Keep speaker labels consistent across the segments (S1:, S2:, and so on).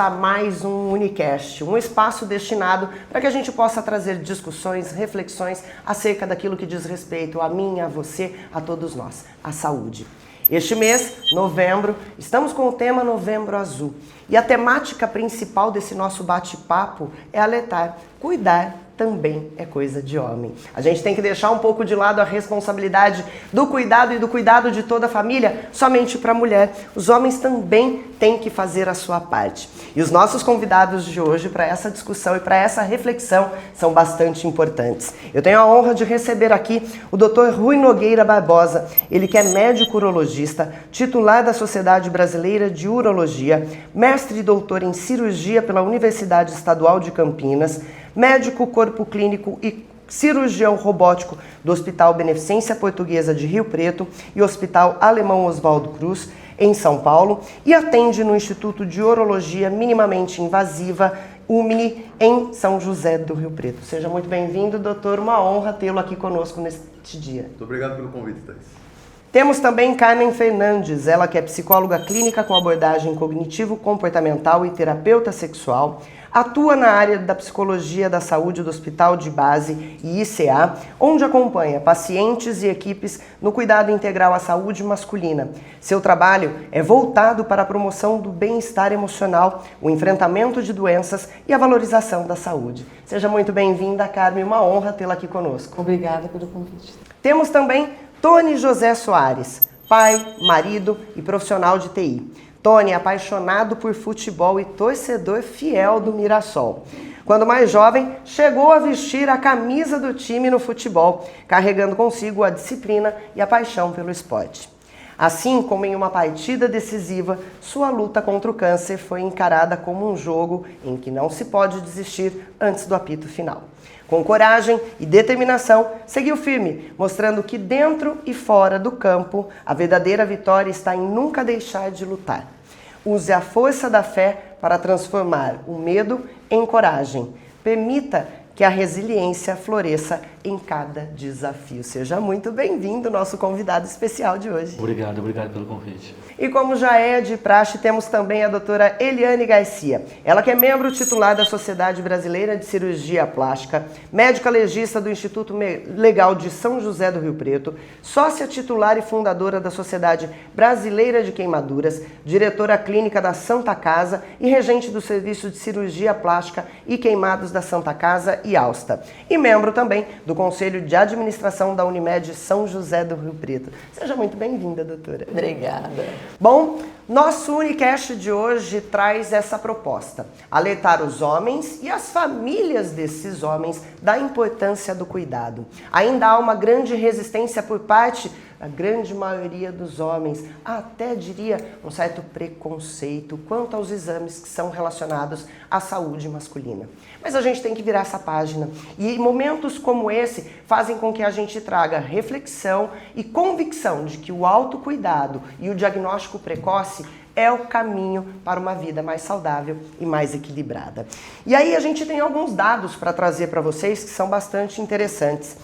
S1: a mais um Unicast, um espaço destinado para que a gente possa trazer discussões, reflexões acerca daquilo que diz respeito a mim, a você, a todos nós, a saúde. Este mês, novembro, estamos com o tema Novembro Azul. E a temática principal desse nosso bate-papo é alertar, cuidar também é coisa de homem. A gente tem que deixar um pouco de lado a responsabilidade do cuidado e do cuidado de toda a família somente para a mulher. Os homens também têm que fazer a sua parte. E os nossos convidados de hoje para essa discussão e para essa reflexão são bastante importantes. Eu tenho a honra de receber aqui o Dr. Rui Nogueira Barbosa, ele que é médico urologista, titular da Sociedade Brasileira de Urologia, mestre e doutor em cirurgia pela Universidade Estadual de Campinas, médico corpo clínico e cirurgião robótico do Hospital Beneficência Portuguesa de Rio Preto e Hospital Alemão Oswaldo Cruz, em São Paulo, e atende no Instituto de Urologia Minimamente Invasiva, UMNI, em São José do Rio Preto. Seja muito bem-vindo, doutor. Uma honra tê-lo aqui conosco neste dia.
S2: Muito obrigado pelo convite, Thais.
S1: Temos também Carmen Fernandes, ela que é psicóloga clínica com abordagem cognitivo-comportamental e terapeuta sexual, atua na área da psicologia da saúde do Hospital de Base e ICA, onde acompanha pacientes e equipes no cuidado integral à saúde masculina. Seu trabalho é voltado para a promoção do bem-estar emocional, o enfrentamento de doenças e a valorização da saúde. Seja muito bem-vinda, Carmen, uma honra tê-la aqui conosco.
S3: Obrigada pelo convite.
S1: Temos também Tony José Soares, pai, marido e profissional de TI. Tony é apaixonado por futebol e torcedor fiel do Mirassol. Quando mais jovem, chegou a vestir a camisa do time no futebol, carregando consigo a disciplina e a paixão pelo esporte. Assim como em uma partida decisiva, sua luta contra o câncer foi encarada como um jogo em que não se pode desistir antes do apito final. Com coragem e determinação, seguiu firme, mostrando que dentro e fora do campo, a verdadeira vitória está em nunca deixar de lutar. Use a força da fé para transformar o medo em coragem. Permita que a resiliência floresça em cada desafio. Seja muito bem-vindo, nosso convidado especial de hoje.
S4: Obrigado pelo convite.
S1: E como já é de praxe, temos também a doutora Eliane Garcia. Ela que é membro titular da Sociedade Brasileira de Cirurgia Plástica, médica legista do Instituto Legal de São José do Rio Preto, sócia titular e fundadora da Sociedade Brasileira de Queimaduras, diretora clínica da Santa Casa e regente do Serviço de Cirurgia Plástica e Queimados da Santa Casa e Alsta. E membro também do Conselho de Administração da Unimed São José do Rio Preto. Seja muito bem-vinda, doutora.
S3: Obrigada.
S1: Bom, nosso Unicast de hoje traz essa proposta: alertar os homens e as famílias desses homens da importância do cuidado. Ainda há uma grande resistência por parte da grande maioria dos homens, até diria um certo preconceito quanto aos exames que são relacionados à saúde masculina. Mas a gente tem que virar essa página e momentos como esse fazem com que a gente traga reflexão e convicção de que o autocuidado e o diagnóstico precoce é o caminho para uma vida mais saudável e mais equilibrada. E aí a gente tem alguns dados para trazer para vocês que são bastante interessantes.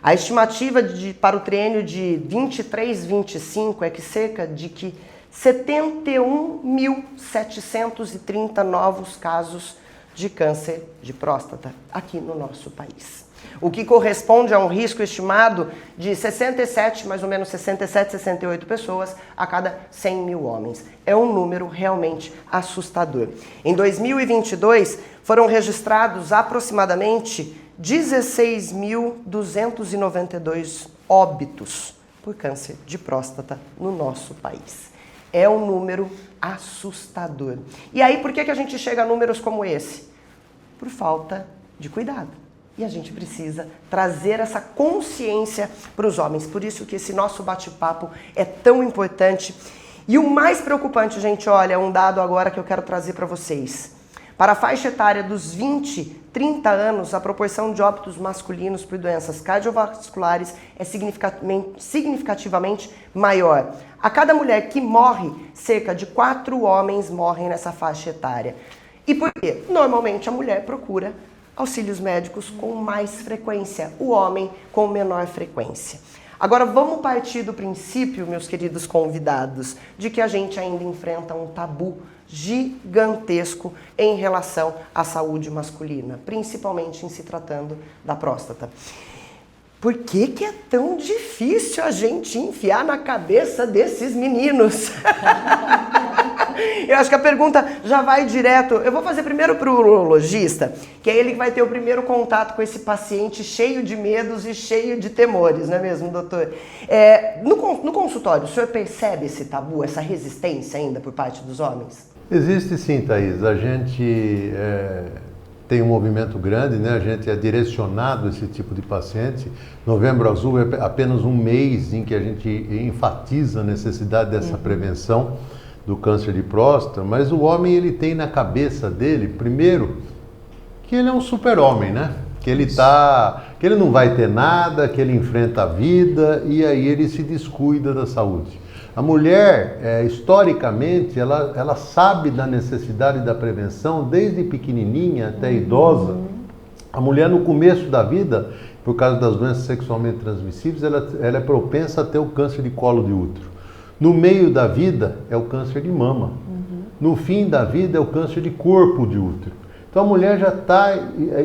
S1: A estimativa para o triênio de 23-25 é que cerca de 71.730 novos casos de câncer de próstata aqui no nosso país. O que corresponde a um risco estimado de 67, mais ou menos 67, 68 pessoas a cada 100 mil homens. É um número realmente assustador. Em 2022, foram registrados aproximadamente 16.292 óbitos por câncer de próstata no nosso país. É um número assustador. E aí, por que a gente chega a números como esse? Por falta de cuidado. E a gente precisa trazer essa consciência para os homens. Por isso que esse nosso bate-papo é tão importante. E o mais preocupante, gente, olha, um dado agora que eu quero trazer para vocês. Para a faixa etária dos 20, 30 anos, a proporção de óbitos masculinos por doenças cardiovasculares é significativamente maior. A cada mulher que morre, cerca de 4 homens morrem nessa faixa etária. E por quê? Normalmente a mulher procura auxílios médicos com mais frequência, o homem com menor frequência. Agora vamos partir do princípio, meus queridos convidados, de que a gente ainda enfrenta um tabu gigantesco em relação à saúde masculina, principalmente em se tratando da próstata. Por que que é tão difícil a gente enfiar na cabeça desses meninos? Eu acho que a pergunta já vai direto. Eu vou fazer primeiro para o urologista, que é ele que vai ter o primeiro contato com esse paciente cheio de medos e cheio de temores, não é mesmo, doutor? No consultório, o senhor percebe esse tabu, essa resistência ainda por parte dos homens?
S2: Existe sim, Thaís. A gente tem um movimento grande, né? A gente é direcionado a esse tipo de paciente. Novembro Azul é apenas um mês em que a gente enfatiza a necessidade dessa prevenção do câncer de próstata, mas o homem ele tem na cabeça dele, primeiro, que ele é um super-homem, né? Que ele não vai ter nada, que ele enfrenta a vida e aí ele se descuida da saúde. A mulher, historicamente, ela sabe da necessidade da prevenção desde pequenininha até idosa. A mulher no começo da vida, por causa das doenças sexualmente transmissíveis, ela é propensa a ter o câncer de colo de útero. No meio da vida é o câncer de mama. No fim da vida é o câncer de corpo de útero. Então a mulher já está,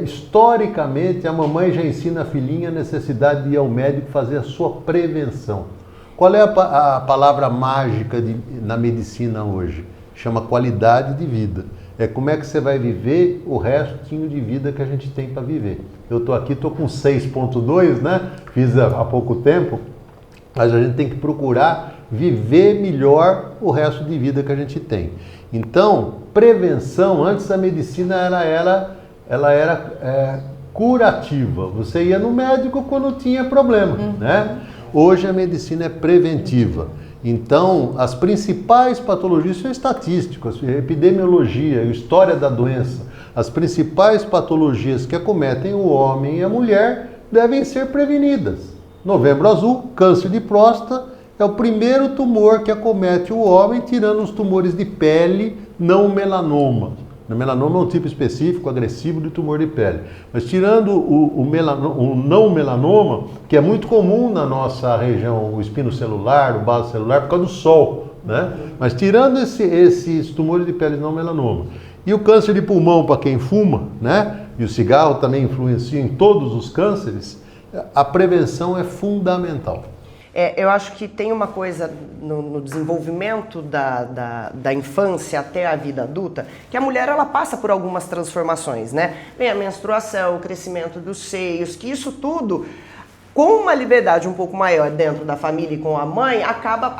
S2: historicamente, a mamãe já ensina a filhinha a necessidade de ir ao médico fazer a sua prevenção. Qual é a palavra mágica na medicina hoje? Chama qualidade de vida. É como é que você vai viver o restinho de vida que a gente tem para viver. Eu estou aqui, estou com 6.2, né? Fiz há pouco tempo, mas a gente tem que procurar viver melhor o resto de vida que a gente tem. Então, prevenção, antes a medicina ela era curativa. Você ia no médico quando tinha problema, né? Hoje a medicina é preventiva. Então, as principais patologias são estatísticas, epidemiologia, história da doença. As principais patologias que acometem o homem e a mulher devem ser prevenidas. Novembro Azul, câncer de próstata, é o primeiro tumor que acomete o homem, tirando os tumores de pele não melanoma. O melanoma é um tipo específico, agressivo de tumor de pele. Mas tirando o não melanoma, que é muito comum na nossa região, o espino celular, o baso celular, por causa do sol, né? Mas tirando esses tumores de pele não melanoma. E o câncer de pulmão para quem fuma, né? E o cigarro também influencia em todos os cânceres, a prevenção é fundamental.
S1: Eu acho que tem uma coisa no desenvolvimento da infância até a vida adulta, que a mulher ela passa por algumas transformações, né? Vem a menstruação, o crescimento dos seios, que isso tudo, com uma liberdade um pouco maior dentro da família e com a mãe, acaba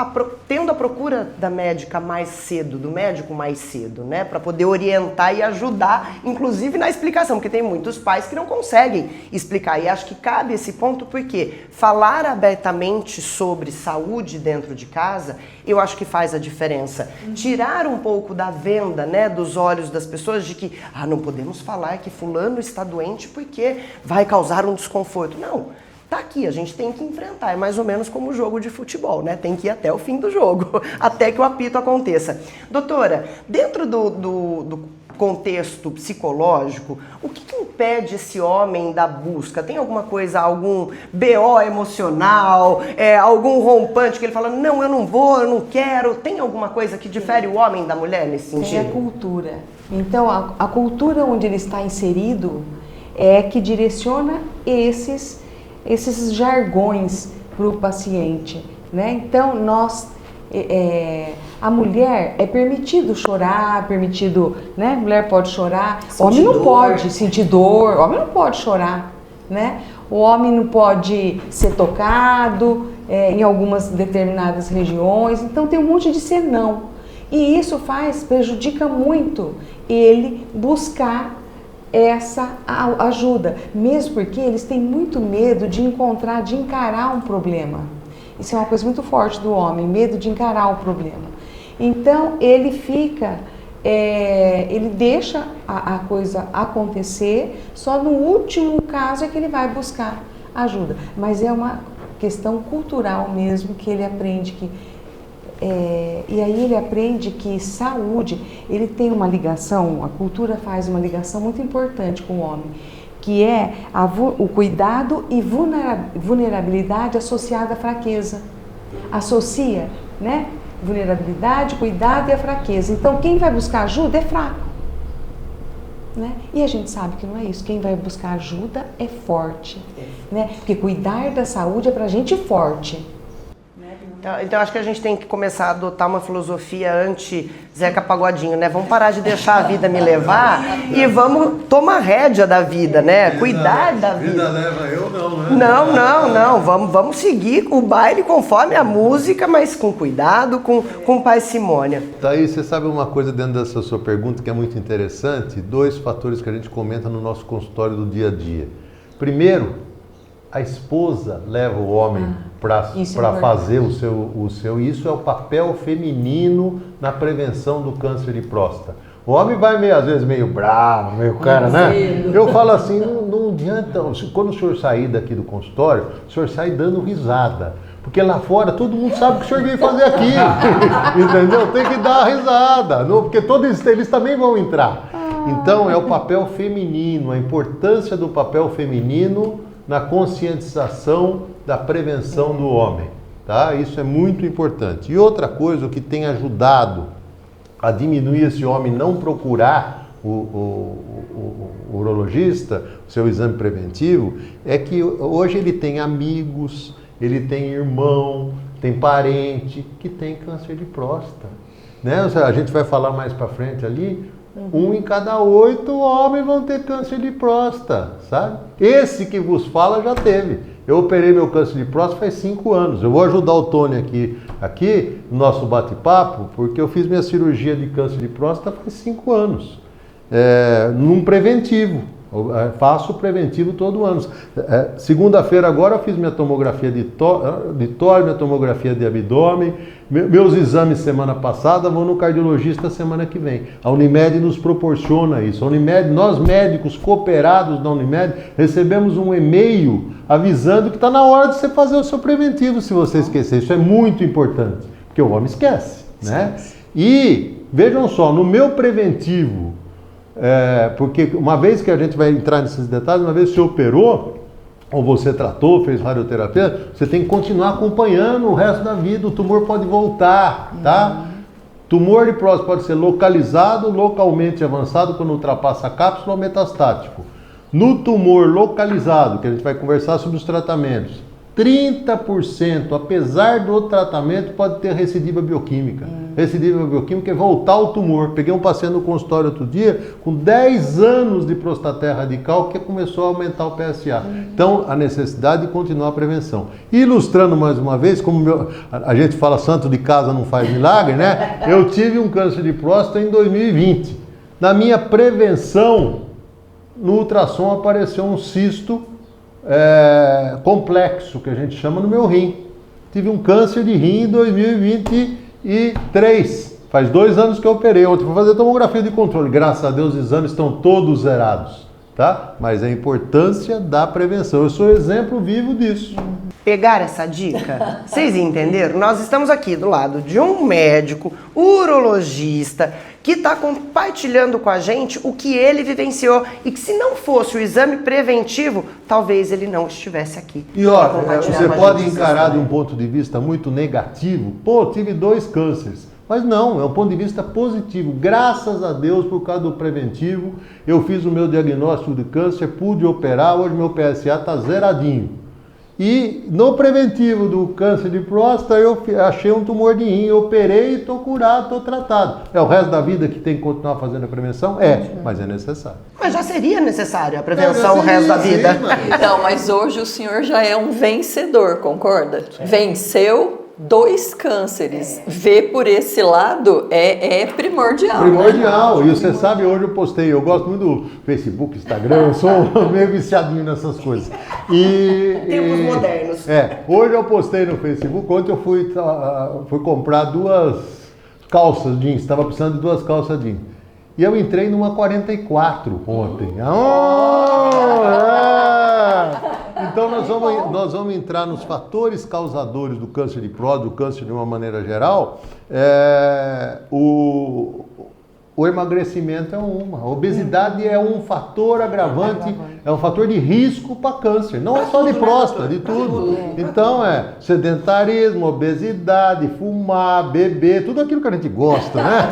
S1: tendo a procura da médica mais cedo, do médico mais cedo, né? Para poder orientar e ajudar, inclusive na explicação, porque tem muitos pais que não conseguem explicar. E acho que cabe esse ponto porque falar abertamente sobre saúde dentro de casa, eu acho que faz a diferença. Tirar um pouco da venda, né, dos olhos das pessoas de que, não podemos falar que fulano está doente porque vai causar um desconforto. Não. Tá aqui, a gente tem que enfrentar, é mais ou menos como o jogo de futebol, né? Tem que ir até o fim do jogo, até que o apito aconteça. Doutora, dentro do contexto psicológico, o que impede esse homem da busca? Tem alguma coisa, algum BO emocional, algum rompante que ele fala, não, eu não vou, eu não quero? Tem alguma coisa que difere o homem da mulher nesse sentido?
S3: Tem a cultura. Então, a cultura onde ele está inserido é que direciona esses jargões para o paciente, né? Então, a mulher é permitido chorar, né? A mulher pode chorar, homem não pode sentir dor, homem não pode chorar, né? O homem não pode ser tocado em algumas determinadas regiões, então tem um monte de senão. E isso prejudica muito ele buscar essa ajuda, mesmo porque eles têm muito medo de encarar um problema. Isso é uma coisa muito forte do homem, medo de encarar o problema. Então ele ele deixa a coisa acontecer, só no último caso é que ele vai buscar ajuda. Mas é uma questão cultural mesmo, que ele aprende que e aí ele aprende que saúde, ele tem uma ligação, a cultura faz uma ligação muito importante com o homem, que é o cuidado e vulnerabilidade associada à fraqueza. Associa, né? vulnerabilidade, cuidado e a fraqueza. Então, quem vai buscar ajuda é fraco. Né? E a gente sabe que não é isso. Quem vai buscar ajuda é forte. Né? Porque cuidar da saúde é pra gente forte.
S1: Então acho que a gente tem que começar a adotar uma filosofia anti-Zeca Pagodinho, né? Vamos parar de deixar a vida me levar e vamos tomar rédea da vida, né? Cuidar da vida.
S2: Vida leva eu não, né?
S1: Não. Vamos seguir o baile conforme a música, mas com cuidado, com parcimônia.
S2: Thaís, você sabe uma coisa dentro dessa sua pergunta que é muito interessante? 2 fatores que a gente comenta no nosso consultório do dia a dia. Primeiro, a esposa leva o homem para fazer o seu. Isso é o papel feminino na prevenção do câncer de próstata. O homem vai às vezes meio bravo, meio cara, né? Eu falo assim, não adianta. Quando o senhor sair daqui do consultório, o senhor sai dando risada. Porque lá fora todo mundo sabe o que o senhor veio fazer aqui. Entendeu? Tem que dar risada. Porque todos eles também vão entrar. Então é o papel feminino, a importância do papel feminino na conscientização da prevenção do homem, tá? Isso é muito importante. E outra coisa, o que tem ajudado a diminuir esse homem não procurar o urologista, o seu exame preventivo, é que hoje ele tem amigos, ele tem irmão, tem parente que tem câncer de próstata, né? A gente vai falar mais para frente ali. 1 em cada 8 homens vão ter câncer de próstata, sabe? Esse que vos fala já teve. Eu operei meu câncer de próstata faz 5 anos. Eu vou ajudar o Tony aqui no nosso bate-papo, porque eu fiz minha cirurgia de câncer de próstata faz 5 anos. Num preventivo. Faço preventivo todo ano. Segunda-feira agora eu fiz minha tomografia de tórax, minha tomografia de abdômen, meus exames semana passada, vou no cardiologista semana que vem. A Unimed nos proporciona isso. A Unimed, nós médicos cooperados da Unimed, recebemos um e-mail avisando que está na hora de você fazer o seu preventivo, se você esquecer. Isso é muito importante, porque o homem esquece, né? E, vejam só, no meu preventivo, porque uma vez que a gente vai entrar nesses detalhes, uma vez que você operou, ou você tratou, fez radioterapia, você tem que continuar acompanhando o resto da vida, o tumor pode voltar, tá? Tumor de próstata pode ser localizado, localmente avançado quando ultrapassa a cápsula ou metastático. No tumor localizado, que a gente vai conversar sobre os tratamentos, 30%, apesar do tratamento, pode ter recidiva bioquímica. Recidiva bioquímica é voltar ao tumor. Peguei um paciente no consultório outro dia com 10 anos de prostaté radical que começou a aumentar o PSA. Então, a necessidade de continuar a prevenção. Ilustrando mais uma vez, como a gente fala santo de casa não faz milagre, né? Eu tive um câncer de próstata em 2020. Na minha prevenção, no ultrassom apareceu um cisto complexo, que a gente chama, no meu rim. Tive um câncer de rim em 2023. Faz 2 anos que eu operei. Ontem fui fazer tomografia de controle. Graças a Deus os exames estão todos zerados, tá? Mas a importância da prevenção. Eu sou exemplo vivo disso.
S1: Pegar essa dica? Vocês entenderam? Nós estamos aqui do lado de um médico urologista que está compartilhando com a gente o que ele vivenciou e que, se não fosse o exame preventivo, talvez ele não estivesse aqui.
S2: E ó, você pode encarar de um ponto de vista muito negativo. Pô, tive 2 cânceres. Mas não, é um ponto de vista positivo. Graças a Deus, por causa do preventivo, eu fiz o meu diagnóstico de câncer, pude operar, hoje meu PSA está zeradinho. E no preventivo do câncer de próstata, eu achei um tumor de rim, operei e estou curado, estou tratado. É o resto da vida que tem que continuar fazendo a prevenção? Mas é necessário.
S1: Mas já seria necessário a prevenção o resto da vida.
S4: Não, mas hoje o senhor já é um vencedor, concorda? Venceu 2 cânceres. Ver por esse lado é primordial.
S2: Primordial. Né? E você sabe, hoje eu postei, eu gosto muito do Facebook, Instagram, eu sou meio viciadinho nessas coisas.
S1: Tempos modernos.
S2: Hoje eu postei no Facebook, ontem eu fui comprar 2 calças jeans, estava precisando de 2 calças jeans. E eu entrei numa 44 ontem. Então nós vamos entrar nos fatores causadores do câncer de próstata, do câncer de uma maneira geral. o emagrecimento é uma. A obesidade é um fator agravante, é um fator de risco para câncer. Não é só de próstata, de tudo. Então sedentarismo, obesidade, fumar, beber, tudo aquilo que a gente gosta, né?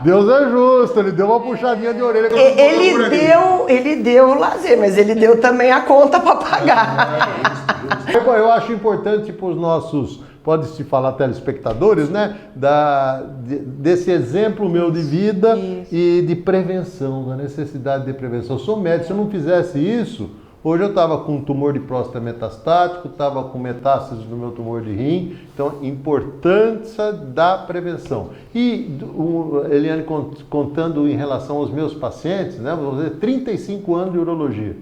S2: Deus é justo, ele deu uma puxadinha de orelha.
S1: Ele deu o lazer, mas ele deu também a conta para pagar.
S2: Eu acho importante para os nossos, pode-se falar telespectadores, né? Desse exemplo meu de vida e de prevenção, da necessidade de prevenção. Eu sou médico, se eu não fizesse isso, hoje eu estava com um tumor de próstata metastático, estava com metástases no meu tumor de rim. Então, importância da prevenção. E Eliane contando em relação aos meus pacientes, né? Vou dizer, 35 anos de urologia.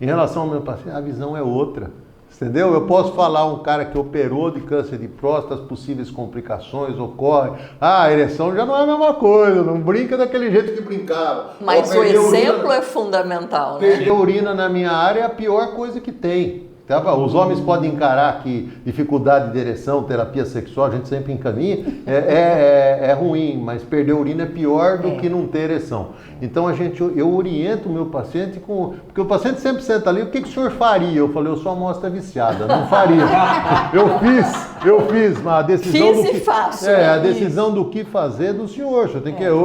S2: Em relação ao meu paciente, a visão é outra. Entendeu? Eu posso falar um cara que operou de câncer de próstata, as possíveis complicações ocorrem. A ereção já não é a mesma coisa, não brinca daquele jeito que brincava.
S4: Mas o exemplo é fundamental, né?
S2: Perder urina na minha área é a pior coisa que tem. Os homens podem encarar que dificuldade de ereção, terapia sexual, a gente sempre encaminha, é ruim, mas perder urina é pior do que não ter ereção. Então eu oriento o meu paciente porque o paciente sempre senta ali, o que o senhor faria? Eu falei, eu sou amostra viciada, não faria. Eu fiz a decisão a decisão do que fazer do senhor.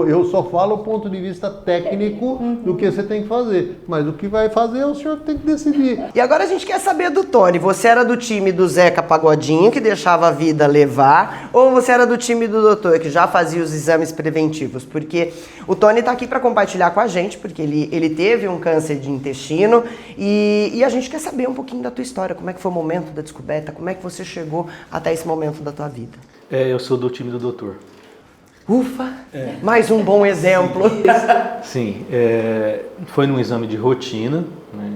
S2: Eu só falo o ponto de vista técnico do que você tem que fazer, mas o que vai fazer o senhor tem que decidir.
S1: E agora a gente quer saber do Tony. Você era do time do Zeca Pagodinho, que deixava a vida levar, ou você era do time do doutor, que já fazia os exames preventivos? Porque o Tony tá aqui para compartilhar com a gente, porque ele teve um câncer de intestino e a gente quer saber um pouquinho da tua história, como é que foi o momento da descoberta, como é que você chegou até esse momento da tua vida.
S5: Eu sou do time do doutor.
S1: Ufa! Mais um bom exemplo.
S5: Sim, foi num exame de rotina, né?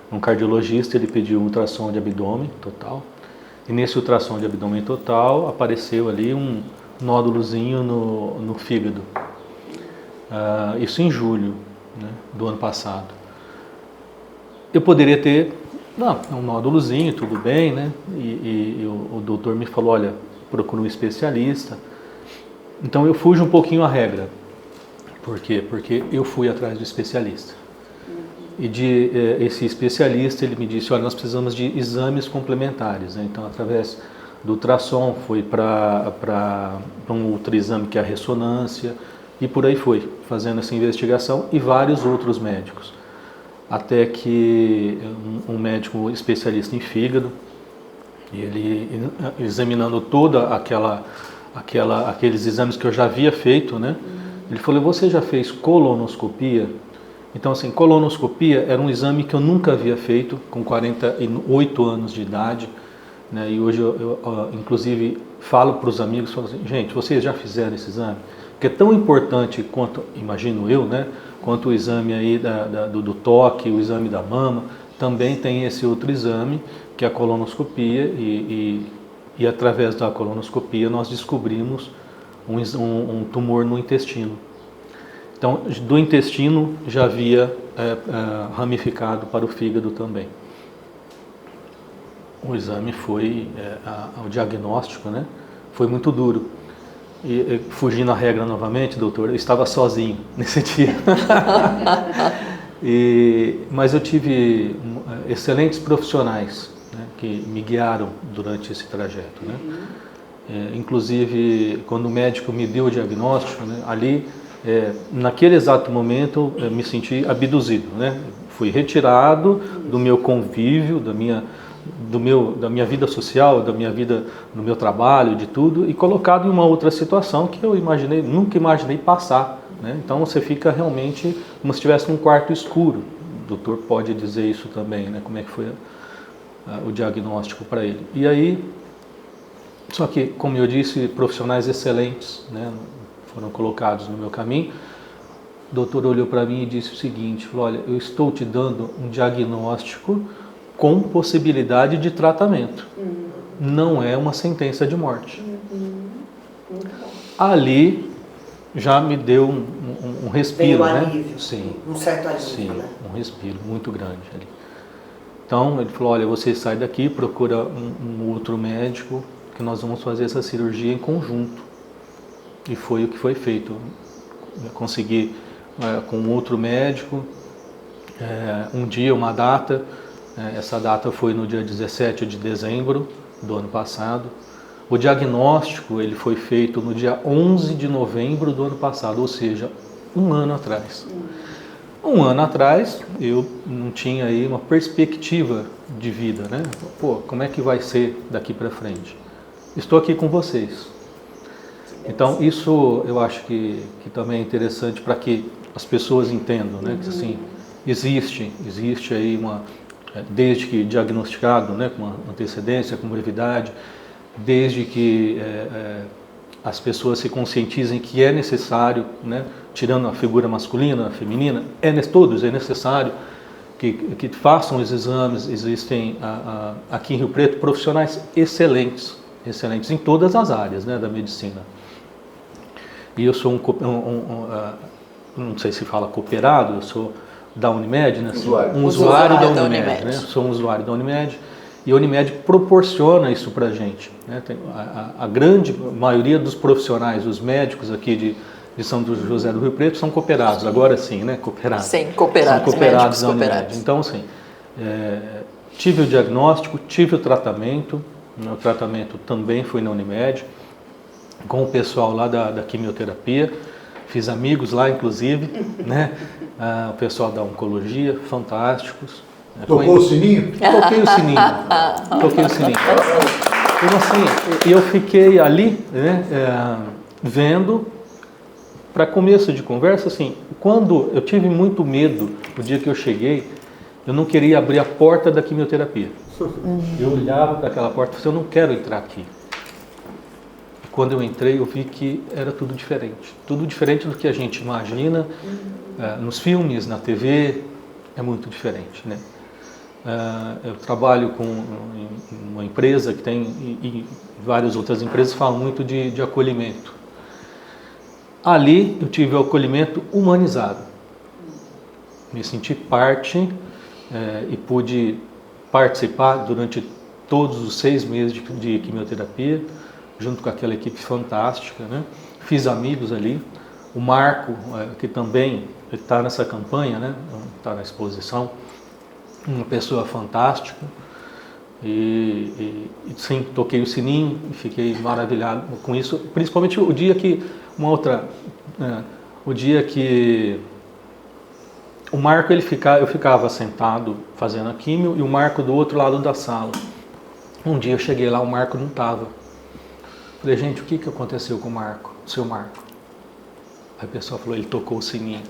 S5: Um cardiologista, ele pediu um ultrassom de abdômen total, e nesse ultrassom de abdômen total apareceu ali um nódulozinho no fígado. Isso em julho, né, do ano passado. Eu poderia ter, um nódulozinho, tudo bem, né? E o doutor me falou, olha, procura um especialista. Então eu fujo um pouquinho à regra. Por quê? Porque eu fui atrás do especialista. E esse especialista, ele me disse, olha, nós precisamos de exames complementares, né? Então, através do ultrassom, foi para um outro exame que é a ressonância, e por aí foi, fazendo essa investigação, e vários outros médicos. Até que um médico especialista em fígado, ele examinando toda aqueles exames que eu já havia feito, né? Ele falou, você já fez colonoscopia? Então, assim, colonoscopia era um exame que eu nunca havia feito, com 48 anos de idade, né? E hoje eu inclusive, falo para os amigos, falo assim, gente, vocês já fizeram esse exame? Porque é tão importante quanto, imagino eu, né? Quanto o exame aí do toque, o exame da mama, também tem esse outro exame, que é a colonoscopia, e através da colonoscopia nós descobrimos um tumor no intestino. Então, do intestino já havia ramificado para o fígado também. O exame foi, o diagnóstico, né, foi muito duro. E fugindo à regra novamente, doutor, eu estava sozinho nesse dia. Mas eu tive excelentes profissionais, né, que me guiaram durante esse trajeto, né? Inclusive, quando o médico me deu o diagnóstico, né, ali, naquele exato momento, eu me senti abduzido, né? Fui retirado do meu convívio, da minha vida social, da minha vida no meu trabalho, de tudo, e colocado em uma outra situação que eu nunca imaginei passar, né? Então você fica realmente como se estivesse num quarto escuro. O doutor pode dizer isso também, né? Como é que foi o diagnóstico para ele. E aí, só que, como eu disse, profissionais excelentes, né, foram colocados no meu caminho. O doutor olhou para mim e disse o seguinte, falou, olha, eu estou te dando um diagnóstico com possibilidade de tratamento. Não é uma sentença de morte. Ali já me deu um respiro, né?
S1: Alívio,
S5: sim,
S1: um certo alívio,
S5: sim,
S1: né?
S5: Um respiro muito grande ali. Então ele falou, olha, você sai daqui, procura um outro médico, que nós vamos fazer essa cirurgia em conjunto. E foi o que foi feito. Eu consegui, com outro médico, um dia, uma data. Essa data foi no dia 17 de dezembro do ano passado. O diagnóstico ele foi feito no dia 11 de novembro do ano passado, ou seja, um ano atrás. Um ano atrás, eu não tinha aí uma perspectiva de vida, né? Pô, como é que vai ser daqui para frente? Estou aqui com vocês. Então, isso eu acho que também é interessante para que as pessoas entendam, né? Que assim, existe aí desde que diagnosticado, né, com antecedência, com brevidade, desde que as pessoas se conscientizem que é necessário, né, tirando a figura masculina, feminina, todos é necessário que façam os exames. Existem aqui em Rio Preto profissionais excelentes em todas as áreas, né, da medicina. E eu sou não sei se fala cooperado, eu sou da Unimed, né? Um usuário da Unimed, né? Sou um usuário da Unimed. E a Unimed proporciona isso para a gente, né? A grande maioria dos profissionais, os médicos aqui de São José do Rio Preto são cooperados, agora sim, né? Cooperados.
S4: Sim, cooperados,
S5: são cooperados
S4: médicos cooperados.
S5: Então, assim, tive o diagnóstico, tive o tratamento também foi na Unimed, com o pessoal lá da quimioterapia, fiz amigos lá, inclusive, né? O pessoal da oncologia, fantásticos.
S2: Tocou o sininho?
S5: Toquei o sininho. Então, assim, eu fiquei ali, né, vendo, para começo de conversa, assim, quando eu tive muito medo, o dia que eu cheguei, eu não queria abrir a porta da quimioterapia. Eu olhava para aquela porta e falei, eu não quero entrar aqui. Quando eu entrei, eu vi que era tudo diferente do que a gente imagina nos filmes, na TV, é muito diferente, né? Eu trabalho em uma empresa que tem, e várias outras empresas falam muito de acolhimento. Ali eu tive o acolhimento humanizado. Me senti parte e pude participar durante todos os 6 meses de quimioterapia, junto com aquela equipe fantástica, né? Fiz amigos ali. O Marco, que também está nessa campanha, né? Está na exposição, uma pessoa fantástica. E sim, toquei o sininho e fiquei maravilhado com isso, principalmente o dia que o dia que o Marco eu ficava sentado fazendo a químio e o Marco do outro lado da sala. Um dia eu cheguei lá, o Marco não estava. Falei, gente, o que aconteceu com o seu Marco? Aí o pessoal falou, ele tocou o sininho.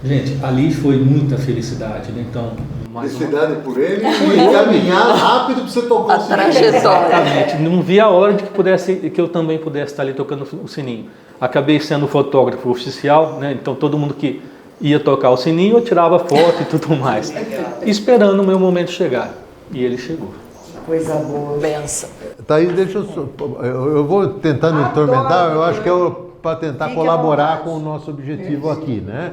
S5: Gente, ali foi muita felicidade, né? Então,
S2: Felicidade por ele e caminhar rápido para você tocar o sininho.
S4: Trajetória.
S5: Exatamente. Não vi a hora de que eu também pudesse estar ali tocando o sininho. Acabei sendo fotógrafo oficial, né? Então todo mundo que ia tocar o sininho, eu tirava foto e tudo mais. Esperando o meu momento chegar. E ele chegou.
S1: Coisa boa.
S4: Benção.
S2: Thaís, deixa eu vou tentando atormentar, eu acho que é para tentar colaborar com o nosso objetivo aqui, né?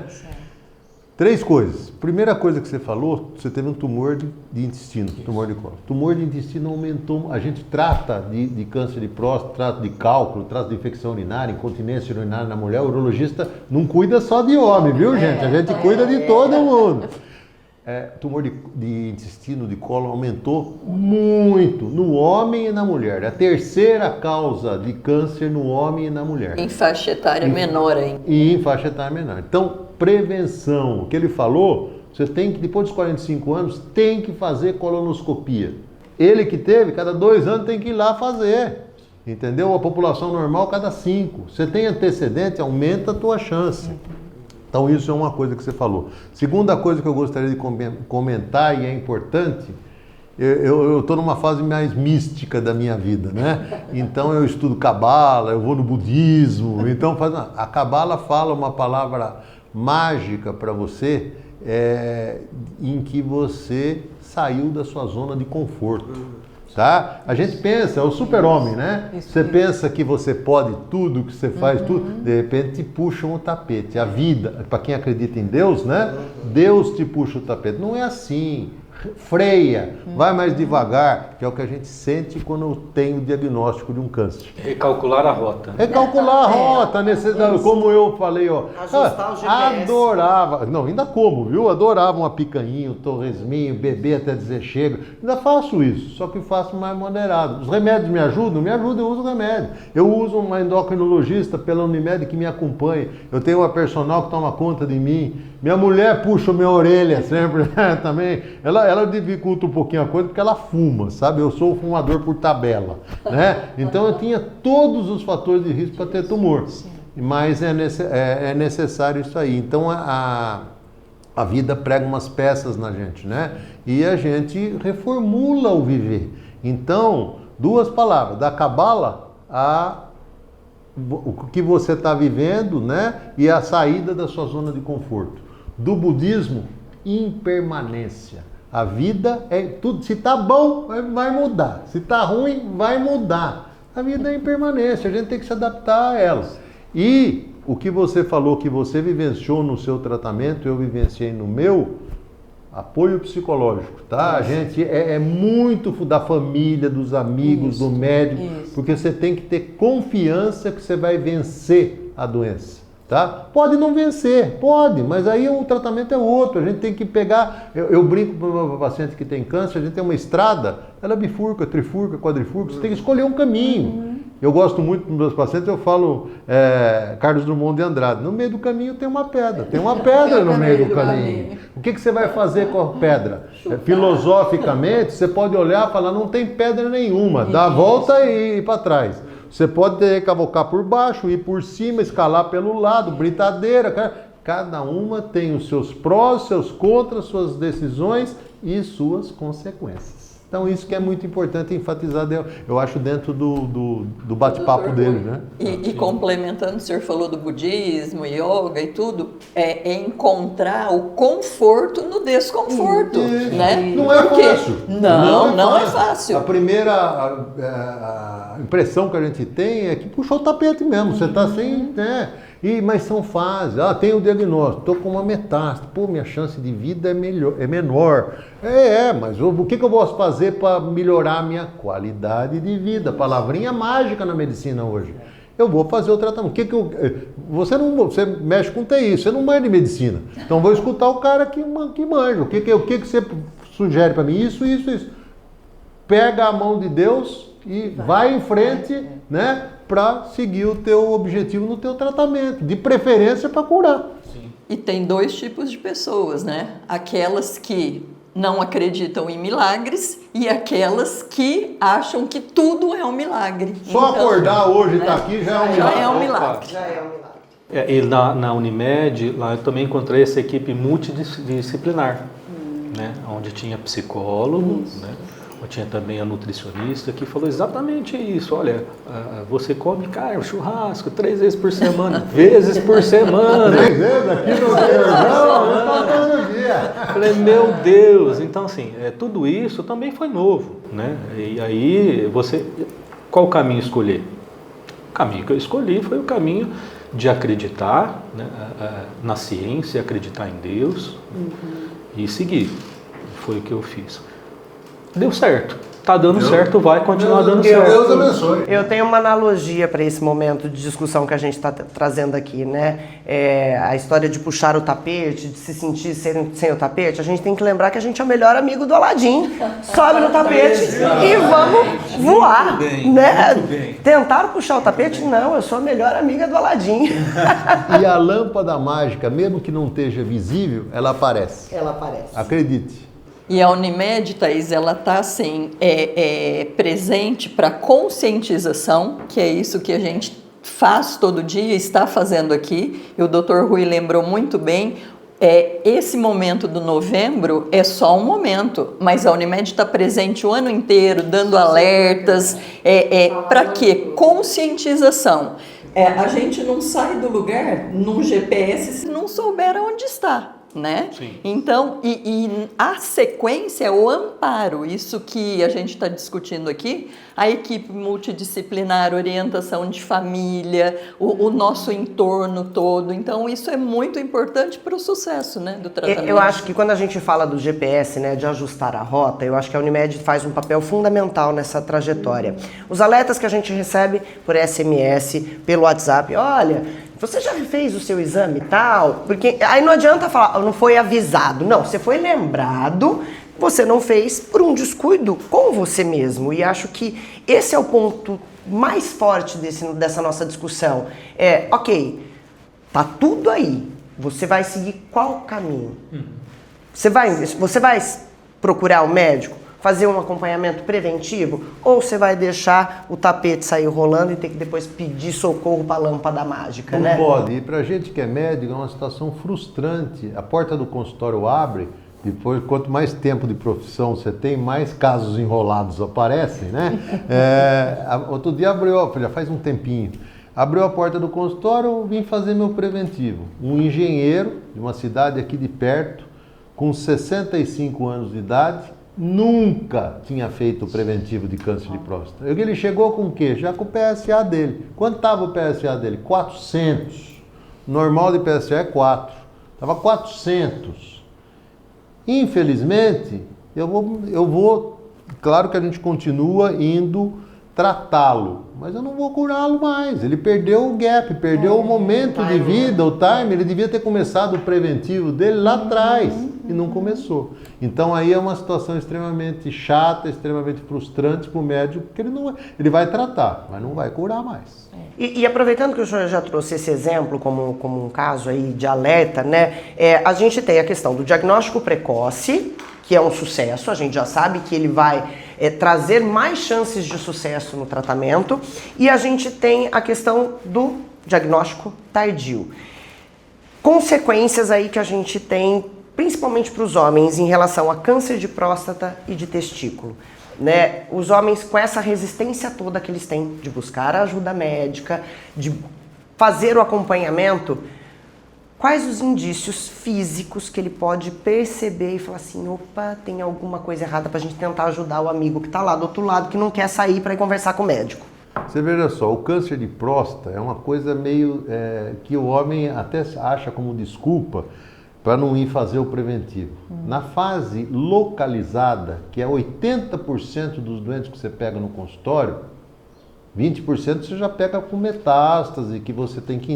S2: 3 coisas. Primeira coisa que você falou, você teve um tumor de intestino, tumor de colo. Tumor de intestino aumentou, a gente trata de câncer de próstata, trata de cálculo, trata de infecção urinária, incontinência urinária na mulher. O urologista não cuida só de homem, viu, gente? A gente cuida de todo mundo. Tumor de intestino, de colo aumentou muito no homem e na mulher. É a terceira causa de câncer no homem e na mulher.
S4: Em faixa etária menor ainda.
S2: E em faixa etária menor. Então, prevenção. O que ele falou, você tem que, depois dos 45 anos, tem que fazer colonoscopia. Ele que teve, cada 2 anos tem que ir lá fazer. Entendeu? A população normal, cada 5. Você tem antecedente, aumenta a tua chance. Então isso é uma coisa que você falou. Segunda coisa que eu gostaria de comentar e é importante, eu estou numa fase mais mística da minha vida, né? Então eu estudo Cabala, eu vou no budismo, então a Cabala fala uma palavra mágica para você, em que você saiu da sua zona de conforto. Tá? A gente pensa, é o super-homem, né? Você pensa que você pode tudo, que você faz tudo, de repente te puxam o tapete. A vida, para quem acredita em Deus, né? Deus te puxa o tapete. Não é assim. freia, vai mais devagar, que é o que a gente sente quando tem o diagnóstico de um câncer.
S5: Recalcular a rota.
S2: Recalcular a rota, como eu falei, ó.
S1: Ajustar o GPS.
S2: Adorava, não, ainda como, viu? Adorava uma picanha, um torresminho, beber até dizer chega. Ainda faço isso, só que faço mais moderado. Os remédios me ajudam, eu uso remédio. Eu uso uma endocrinologista pela Unimed que me acompanha. Eu tenho uma personal que toma conta de mim. Minha mulher puxa minha orelha sempre também. Ela dificulta um pouquinho a coisa porque ela fuma, sabe? Eu sou fumador por tabela, né? Então eu tinha todos os fatores de risco para ter tumor. Mas é necessário isso aí. Então a vida prega umas peças na gente, né? E a gente reformula o viver. Então, 2 palavras, da cabala o que você está vivendo, né? E a saída da sua zona de conforto. Do budismo, impermanência. A vida é tudo. Se está bom, vai mudar. Se está ruim, vai mudar. A vida é impermanência, a gente tem que se adaptar a ela. E o que você falou que você vivenciou no seu tratamento, eu vivenciei no meu, apoio psicológico, tá? A gente é muito da família, dos amigos, do médico, porque você tem que ter confiança que você vai vencer a doença. Tá? Pode não vencer, pode, mas aí o tratamento é outro. A gente tem que pegar. Eu brinco para o paciente que tem câncer, a gente tem uma estrada, ela bifurca, trifurca, quadrifurca, você tem que escolher um caminho. Eu gosto muito dos meus pacientes, eu falo Carlos Drummond de Andrade, no meio do caminho tem uma pedra, no meio do caminho. O que você vai fazer com a pedra? Filosoficamente, você pode olhar e falar, não tem pedra nenhuma, dá a volta e ir para trás. Você pode cavocar por baixo, ir por cima, escalar pelo lado, britadeira. Cada uma tem os seus prós, seus contras, suas decisões e suas consequências. Então isso que é muito importante enfatizar, eu acho, dentro do bate-papo dele, né?
S4: E complementando, o senhor falou do budismo, yoga e tudo, é encontrar o conforto no desconforto, né?
S2: Não é fácil.
S4: Não é fácil.
S2: A primeira impressão que a gente tem é que puxou o tapete mesmo, você está sem, né? Mas são fases. Tem o diagnóstico, estou com uma metástase. Minha chance de vida é menor. Mas o que eu posso fazer para melhorar a minha qualidade de vida? Palavrinha mágica na medicina hoje. Eu vou fazer o tratamento. Você mexe com TI, você não manja de medicina. Então vou escutar o cara que manja. O que você sugere para mim? Isso. Pega a mão de Deus e vai em frente, né? Para seguir o teu objetivo no teu tratamento, de preferência para curar.
S5: Sim.
S4: E tem 2 tipos de pessoas, né? Aquelas que não acreditam em milagres e aquelas que acham que tudo é um milagre.
S2: Só então, acordar hoje e estar aqui já é um milagre.
S4: Já é um milagre.
S5: E na Unimed, lá eu também encontrei essa equipe multidisciplinar, né? Onde tinha psicólogo, né? Tinha também a nutricionista que falou exatamente isso. Olha, você come carne, churrasco 3 vezes por semana. Vezes por semana.
S2: 3 vezes aqui no todo dia.
S5: Falei, meu Deus. Então, assim, tudo isso também foi novo, né? E aí, qual caminho escolher? O caminho que eu escolhi foi o caminho de acreditar, né, na ciência, acreditar em Deus e seguir. Foi o que eu fiz. Deu certo. Tá dando certo, vai continuar dando certo.
S2: Deus abençoe.
S1: Eu tenho uma analogia para esse momento de discussão que a gente está trazendo aqui, né? A história de puxar o tapete, de se sentir sem o tapete. A gente tem que lembrar que a gente é o melhor amigo do Aladim. Sobe no tapete e vamos voar, né?
S5: Muito bem.
S1: Tentaram puxar o tapete? Não, eu sou a melhor amiga do Aladim.
S2: E a lâmpada mágica, mesmo que não esteja visível, ela aparece.
S1: Ela aparece.
S2: Acredite.
S4: E a Unimed, Thaís, ela está assim, presente para conscientização, que é isso que a gente faz todo dia, está fazendo aqui. E o Dr. Rui lembrou muito bem, esse momento do novembro é só um momento, mas a Unimed está presente o ano inteiro, dando alertas. Para quê? Conscientização. A gente não sai do lugar num GPS se não souber onde está. né?
S5: Sim.
S4: Então, e a sequência é o amparo, isso que a gente está discutindo aqui, a equipe multidisciplinar, orientação de família, o nosso entorno todo. Então, isso é muito importante para o sucesso, né, do tratamento.
S1: Eu acho que quando a gente fala do GPS, né, de ajustar a rota, eu acho que a Unimed faz um papel fundamental nessa trajetória. Os alertas que a gente recebe por SMS, pelo WhatsApp, olha, você já fez o seu exame e tal? Porque aí não adianta falar, não foi avisado. Não, você foi lembrado, você não fez por um descuido com você mesmo. E acho que esse é o ponto mais forte dessa nossa discussão. Ok, tá tudo aí. Você vai seguir qual caminho? Você vai procurar o médico? Fazer um acompanhamento preventivo, ou você vai deixar o tapete sair rolando e ter que depois pedir socorro para a lâmpada mágica,
S2: Não
S1: né?
S2: pode. E pra gente que é médico é uma situação frustrante. A porta do consultório abre, depois quanto mais tempo de profissão você tem, mais casos enrolados aparecem, né? Outro dia abriu, já faz um tempinho, abriu a porta do consultório, eu vim fazer meu preventivo. Um engenheiro de uma cidade aqui de perto, com 65 anos de idade, nunca tinha feito o preventivo de câncer de próstata. Ele chegou com o quê? Já com o PSA dele. Quanto estava o PSA dele? 400. Normal de PSA é 4. Estava 400. Infelizmente, eu vou... Claro que a gente continua indo tratá-lo, mas eu não vou curá-lo mais. Ele perdeu o gap, perdeu o momento de vida, o time. Ele devia ter começado o preventivo dele lá atrás e não começou. Então aí é uma situação extremamente chata, extremamente frustrante para o médico, porque ele vai tratar, mas não vai curar mais.
S1: E aproveitando que o senhor já trouxe esse exemplo como um caso aí de alerta, né? A gente tem a questão do diagnóstico precoce, que é um sucesso, a gente já sabe que ele vai trazer mais chances de sucesso no tratamento, e a gente tem a questão do diagnóstico tardio. Consequências aí que a gente tem, principalmente para os homens, em relação a câncer de próstata e de testículo. Né? Os homens com essa resistência toda que eles têm de buscar a ajuda médica, de fazer o acompanhamento, quais os indícios físicos que ele pode perceber e falar assim, opa, tem alguma coisa errada para a gente tentar ajudar o amigo que está lá do outro lado, que não quer sair para ir conversar com o médico?
S2: Você veja só, o câncer de próstata é uma coisa meio que o homem até acha como desculpa para não ir fazer o preventivo. Na fase localizada, que é 80% dos doentes que você pega no consultório, 20% você já pega com metástase, que você tem que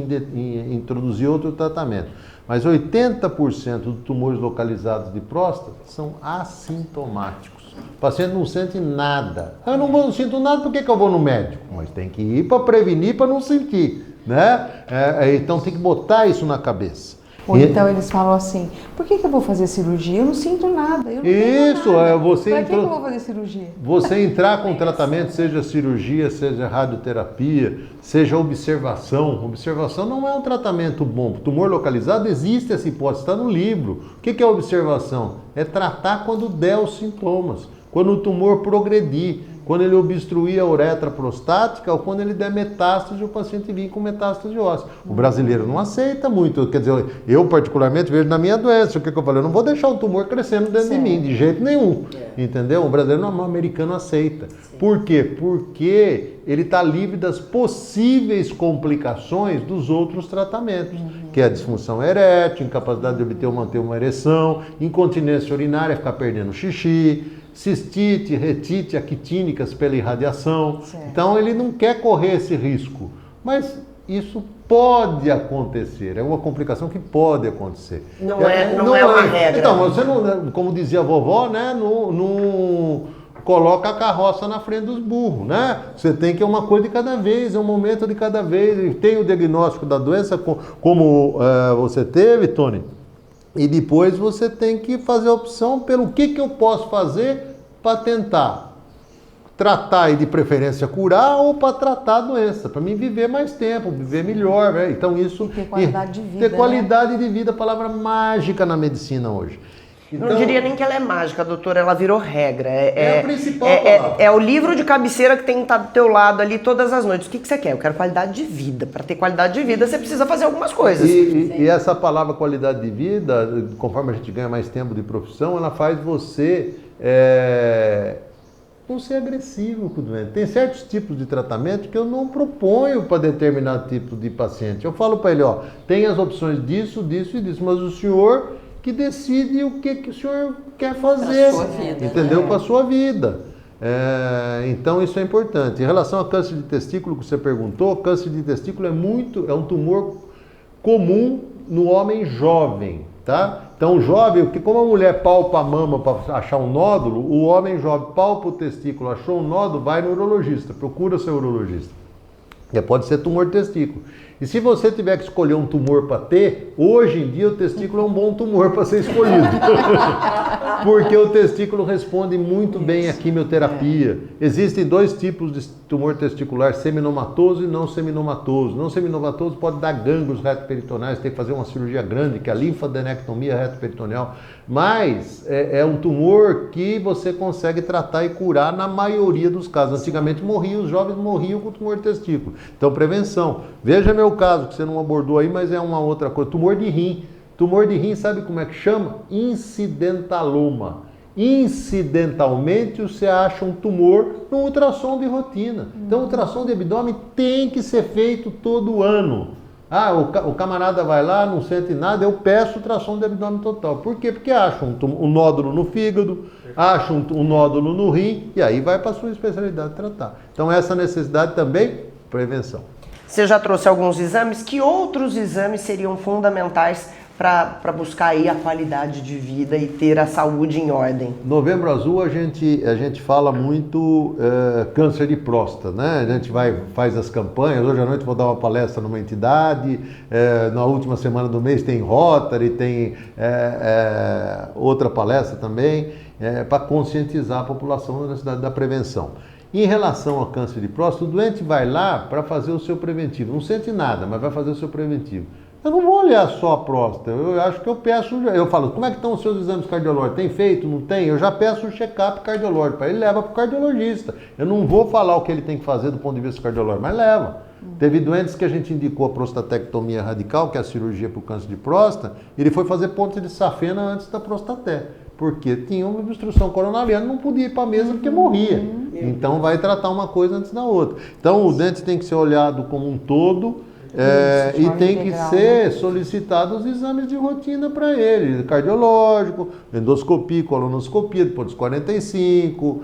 S2: introduzir outro tratamento. Mas 80% dos tumores localizados de próstata são assintomáticos. O paciente não sente nada. Eu não sinto nada, por que eu vou no médico? Mas tem que ir para prevenir, para não sentir, né? Então tem que botar isso na cabeça.
S3: Ou então eles falam assim, por que eu vou fazer cirurgia? Eu não sinto nada. Eu não
S2: Isso,
S3: nada.
S2: você
S3: Para que eu vou fazer cirurgia?
S2: Você entrar com tratamento, seja cirurgia, seja radioterapia, seja observação. Observação não é um tratamento bom. Tumor localizado, existe essa hipótese, está no livro. O que é observação? É tratar quando der os sintomas, quando o tumor progredir, quando ele obstruir a uretra prostática ou quando ele der metástase, o paciente vir com metástase óssea. O brasileiro não aceita muito. Quer dizer, eu particularmente vejo na minha doença, o que eu falei, eu não vou deixar o tumor crescendo dentro de mim, de jeito nenhum. Entendeu? O brasileiro não, o americano aceita. Por quê? Porque ele está livre das possíveis complicações dos outros tratamentos, que é a disfunção erétil, incapacidade de obter ou manter uma ereção, incontinência urinária, ficar perdendo xixi, cistite, retite, actínicas pela irradiação.
S3: Certo.
S2: Então ele não quer correr esse risco, mas isso pode acontecer, é uma complicação que pode acontecer.
S1: Não é uma regra.
S2: Então, você não, como dizia a vovó, né, não coloca a carroça na frente dos burros, né? Você tem que uma coisa de cada vez, é um momento de cada vez. Tem o diagnóstico da doença, como você teve, Tony, e depois você tem que fazer a opção pelo que eu posso fazer para tentar tratar e de preferência curar ou para tratar a doença, para mim viver mais tempo, viver melhor, né? Então isso...
S3: E ter qualidade de vida,
S2: ter qualidade de vida, palavra mágica na medicina hoje. Então,
S1: Não diria nem que ela é mágica, doutora, ela virou regra.
S2: É a principal palavra.
S1: É o livro de cabeceira que tem que estar do teu lado ali todas as noites. O que você quer? Eu quero qualidade de vida. Para ter qualidade de vida, você precisa fazer algumas coisas.
S2: E essa palavra qualidade de vida, conforme a gente ganha mais tempo de profissão, ela faz você não ser agressivo com o doente. Tem certos tipos de tratamento que eu não proponho para determinado tipo de paciente. Eu falo para ele, ó, tem as opções disso, disso e disso, mas o senhor que decide o que o senhor quer fazer,
S4: sua vida,
S2: entendeu?
S4: né?
S2: Com a sua vida. Então isso é importante. Em relação ao câncer de testículo que você perguntou, câncer de testículo é um tumor comum no homem jovem, tá? Então o jovem, porque como a mulher palpa a mama para achar um nódulo, o homem jovem palpa o testículo, achou um nódulo, vai no urologista, procura seu urologista. Que pode ser tumor de testículo. E se você tiver que escolher um tumor para ter, hoje em dia o testículo é um bom tumor para ser escolhido. Porque o testículo responde muito bem à quimioterapia. Existem dois tipos de tumor testicular, seminomatoso e não seminomatoso. Não seminomatoso pode dar gânglios retroperitoneais, tem que fazer uma cirurgia grande, que é a linfadenectomia retroperitoneal. Mas é um tumor que você consegue tratar e curar na maioria dos casos. Antigamente os jovens morriam com tumor de testículo. Então, prevenção. Veja meu caso, que você não abordou aí, mas é uma outra coisa. Tumor de rim. Tumor de rim, sabe como é que chama? Incidentaloma. Incidentalmente, você acha um tumor no ultrassom de rotina. Então, o ultrassom de abdômen tem que ser feito todo ano. O camarada vai lá, não sente nada, eu peço ultrassom de abdômen total. Por quê? Porque acha um nódulo no fígado, acha um nódulo no rim, e aí vai para a sua especialidade tratar. Então, essa necessidade também, prevenção.
S1: Você já trouxe alguns exames. Que outros exames seriam fundamentais para buscar aí a qualidade de vida e ter a saúde em ordem?
S2: Novembro Azul a gente fala muito câncer de próstata, né? A gente faz as campanhas. Hoje à noite vou dar uma palestra numa entidade, na última semana do mês tem Rotary, tem outra palestra também, para conscientizar a população da necessidade da prevenção. Em relação ao câncer de próstata, o doente vai lá para fazer o seu preventivo. Não sente nada, mas vai fazer o seu preventivo. Eu não vou olhar só a próstata, eu acho que eu falo, como é que estão os seus exames cardiológicos? Tem feito, não tem? Eu já peço um check-up cardiológico, para ele leva para o cardiologista. Eu não vou falar o que ele tem que fazer do ponto de vista cardiológico, mas leva. Teve doentes que a gente indicou a prostatectomia radical, que é a cirurgia para o câncer de próstata, e ele foi fazer ponte de safena antes da prostaté, porque tinha uma obstrução coronariana, não podia ir para a mesa porque morria. Então vai tratar uma coisa antes da outra. Então o dente tem que ser olhado como um todo, e tem que ser solicitados os exames de rotina para ele, cardiológico, endoscopia, colonoscopia depois dos 45,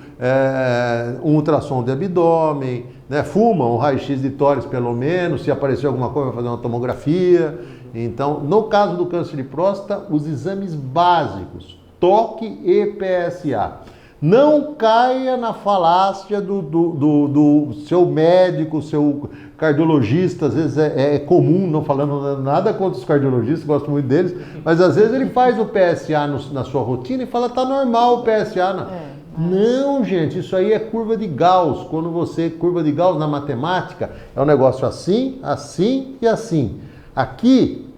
S2: um ultrassom de abdômen, né? Fuma um raio-x de tórax pelo menos, se aparecer alguma coisa vai fazer uma tomografia. Então, no caso do câncer de próstata, os exames básicos, toque e PSA. Não caia na falácia do seu médico, seu cardiologista. Às vezes é comum, não falando nada contra os cardiologistas, gosto muito deles, mas às vezes ele faz o PSA na sua rotina e fala, tá normal o PSA. Não, gente, isso aí é curva de Gauss. Curva de Gauss na matemática, é um negócio assim, assim e assim. Aqui,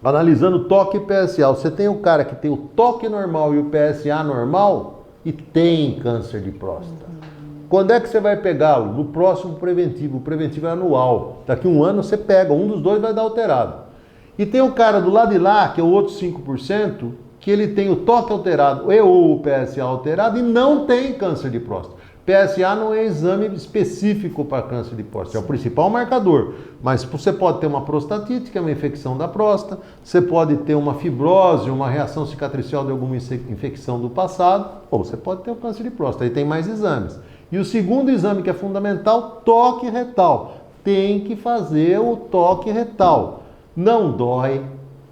S2: analisando toque e PSA, você tem o cara que tem o toque normal e o PSA normal, e tem câncer de próstata. Quando é que você vai pegá-lo? No próximo preventivo. O preventivo é anual. Daqui a um ano você pega, um dos dois vai dar alterado. E tem o cara do lado de lá, que é o outro 5%, que ele tem o toque alterado ou o PSA alterado e não tem câncer de próstata. PSA não é exame específico para câncer de próstata, é o principal marcador. Mas você pode ter uma prostatite, que é uma infecção da próstata, você pode ter uma fibrose, uma reação cicatricial de alguma infecção do passado, ou você pode ter o câncer de próstata, aí tem mais exames. E o segundo exame que é fundamental, toque retal. Tem que fazer o toque retal. Não dói,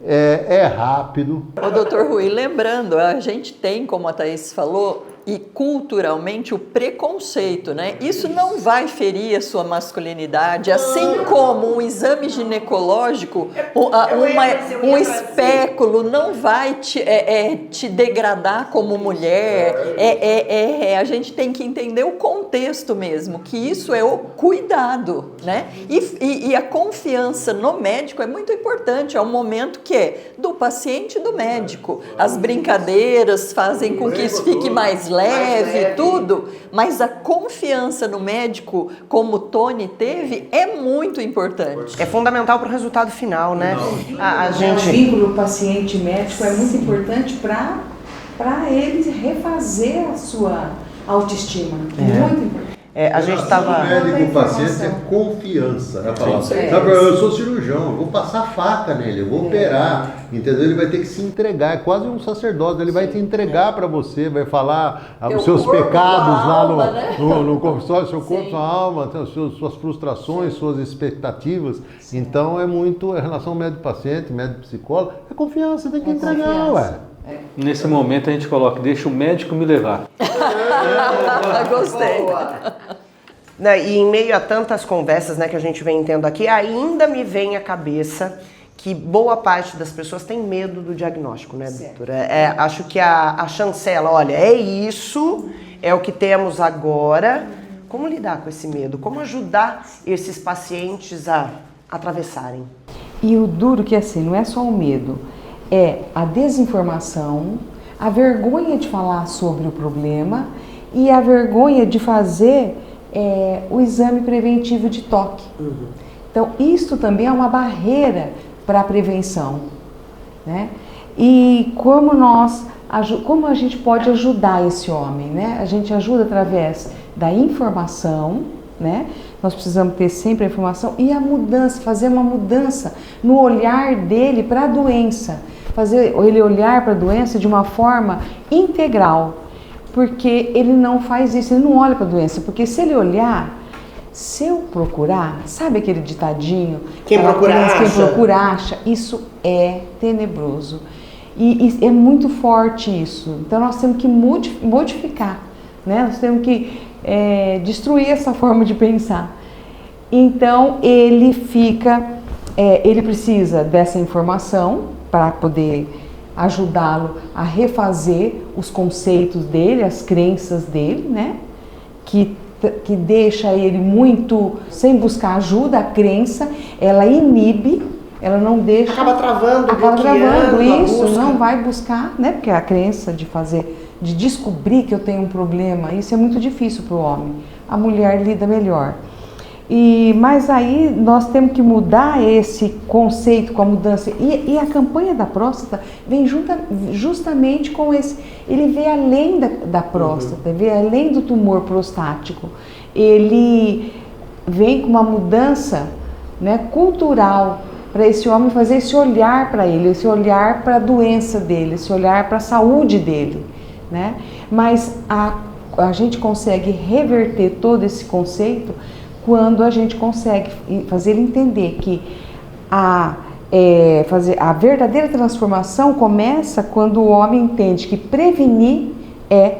S2: é rápido.
S4: O doutor Rui, lembrando, a gente tem, como a Thaís falou, e culturalmente o preconceito, né? Isso não vai ferir a sua masculinidade, assim como um exame ginecológico, um espéculo não vai te degradar como mulher. A gente tem que entender o contexto mesmo, que isso é o cuidado, né? E a confiança no médico é muito importante, é um momento que é do paciente e do médico. As brincadeiras fazem com que isso fique mais leve, tudo, mas a confiança no médico, como o Tony teve, é muito importante.
S1: É fundamental para o resultado final, né?
S3: O vínculo paciente-médico é muito importante para ele refazer a sua autoestima. Muito importante.
S1: A gente estava...
S2: O médico e o paciente é confiança. É a palavra. Sabe, eu sou cirurgião, eu vou passar faca nele, eu vou operar, entendeu? Ele vai ter que se entregar, é quase um sacerdote, ele vai te entregar para você, vai falar os seus pecados lá no confessório, seu corpo, sua alma, suas frustrações, suas expectativas. Então é muito, em relação ao médico-paciente, médico-psicólogo, é confiança, você tem que entregar, ué.
S5: Nesse momento a gente coloca, deixa o médico me levar.
S4: Gostei.
S1: E em meio a tantas conversas, né, que a gente vem tendo aqui, ainda me vem à cabeça que boa parte das pessoas tem medo do diagnóstico, né, doutora? Acho que a chancela, olha, é isso, é o que temos agora. Como lidar com esse medo? Como ajudar esses pacientes a atravessarem?
S3: E o duro que assim, não é só o medo, é a desinformação, a vergonha de falar sobre o problema e a vergonha de fazer o exame preventivo de toque. Então, isso também é uma barreira para a prevenção, né? E como a gente pode ajudar esse homem, né? A gente ajuda através da informação, né? Nós precisamos ter sempre a informação e a mudança, fazer uma mudança no olhar dele para a doença, fazer ele olhar para a doença de uma forma integral, porque ele não faz isso, ele não olha para a doença, porque se ele olhar, se eu procurar, sabe aquele ditadinho?
S1: Quem procura
S3: acha, isso é tenebroso e é muito forte isso, então nós temos que modificar, né? Nós temos que destruir essa forma de pensar. Então ele ele precisa dessa informação para poder ajudá-lo a refazer os conceitos dele, as crenças dele, né? Que deixa ele muito sem buscar ajuda. A crença, ela inibe, ela não deixa.
S1: Acaba travando
S3: isso, não vai buscar, né? Porque a crença de descobrir que eu tenho um problema, isso é muito difícil para o homem. A mulher lida melhor. Mas aí nós temos que mudar esse conceito com a mudança. E a campanha da próstata vem justamente com esse. Ele vê além da próstata, vê além do tumor prostático. Ele vem com uma mudança, né, cultural para esse homem fazer esse olhar para ele, esse olhar para a doença dele, esse olhar para a saúde dele, né? Mas a gente consegue reverter todo esse conceito quando a gente consegue fazer ele entender que a verdadeira transformação começa quando o homem entende que prevenir é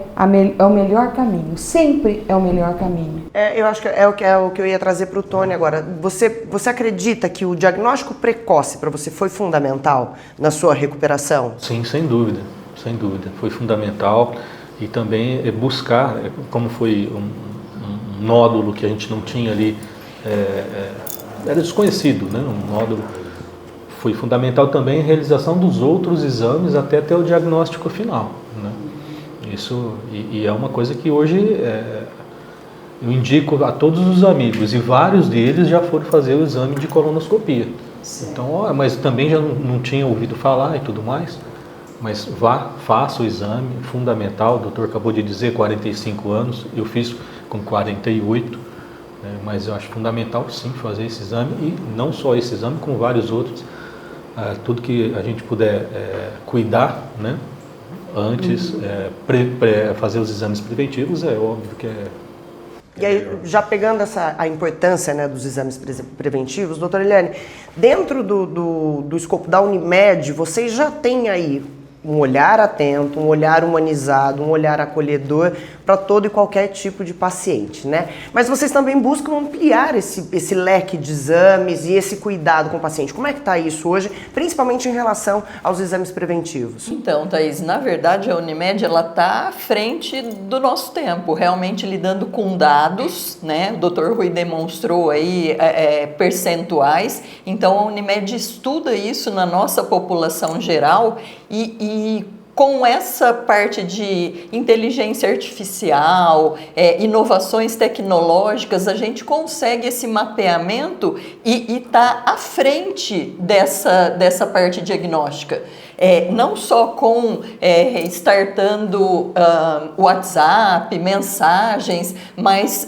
S3: o melhor caminho, sempre é o melhor caminho.
S1: Eu acho que é o que eu ia trazer para o Tony agora. Você acredita que o diagnóstico precoce para você foi fundamental na sua recuperação?
S5: Sim, sem dúvida, sem dúvida. Foi fundamental e também buscar, como foi um nódulo que a gente não tinha ali, era desconhecido, né? Um nódulo. Foi fundamental também a realização dos outros exames até ter o diagnóstico final, né? Isso, e é uma coisa que hoje eu indico a todos os amigos, e vários deles já foram fazer o exame de colonoscopia. Sim. Então, mas também já não tinha ouvido falar e tudo mais, mas faça o exame, fundamental. O doutor acabou de dizer 45 anos, eu fiz com 48, mas eu acho fundamental sim fazer esse exame, e não só esse exame, como vários outros, tudo que a gente puder cuidar, né, antes, fazer os exames preventivos, é óbvio que é.
S1: E aí, já pegando a importância, né, dos exames preventivos, doutora Eliane, dentro do escopo da Unimed, vocês já têm aí um olhar atento, um olhar humanizado, um olhar acolhedor para todo e qualquer tipo de paciente, né? Mas vocês também buscam ampliar esse leque de exames e esse cuidado com o paciente. Como é que está isso hoje, principalmente em relação aos exames preventivos?
S4: Então, Thaís, na verdade a Unimed ela está à frente do nosso tempo, realmente lidando com dados, né? O Dr. Rui demonstrou aí percentuais, então a Unimed estuda isso na nossa população geral e com essa parte de inteligência artificial, inovações tecnológicas, a gente consegue esse mapeamento e está à frente dessa parte diagnóstica. Não só com startando WhatsApp, mensagens, mas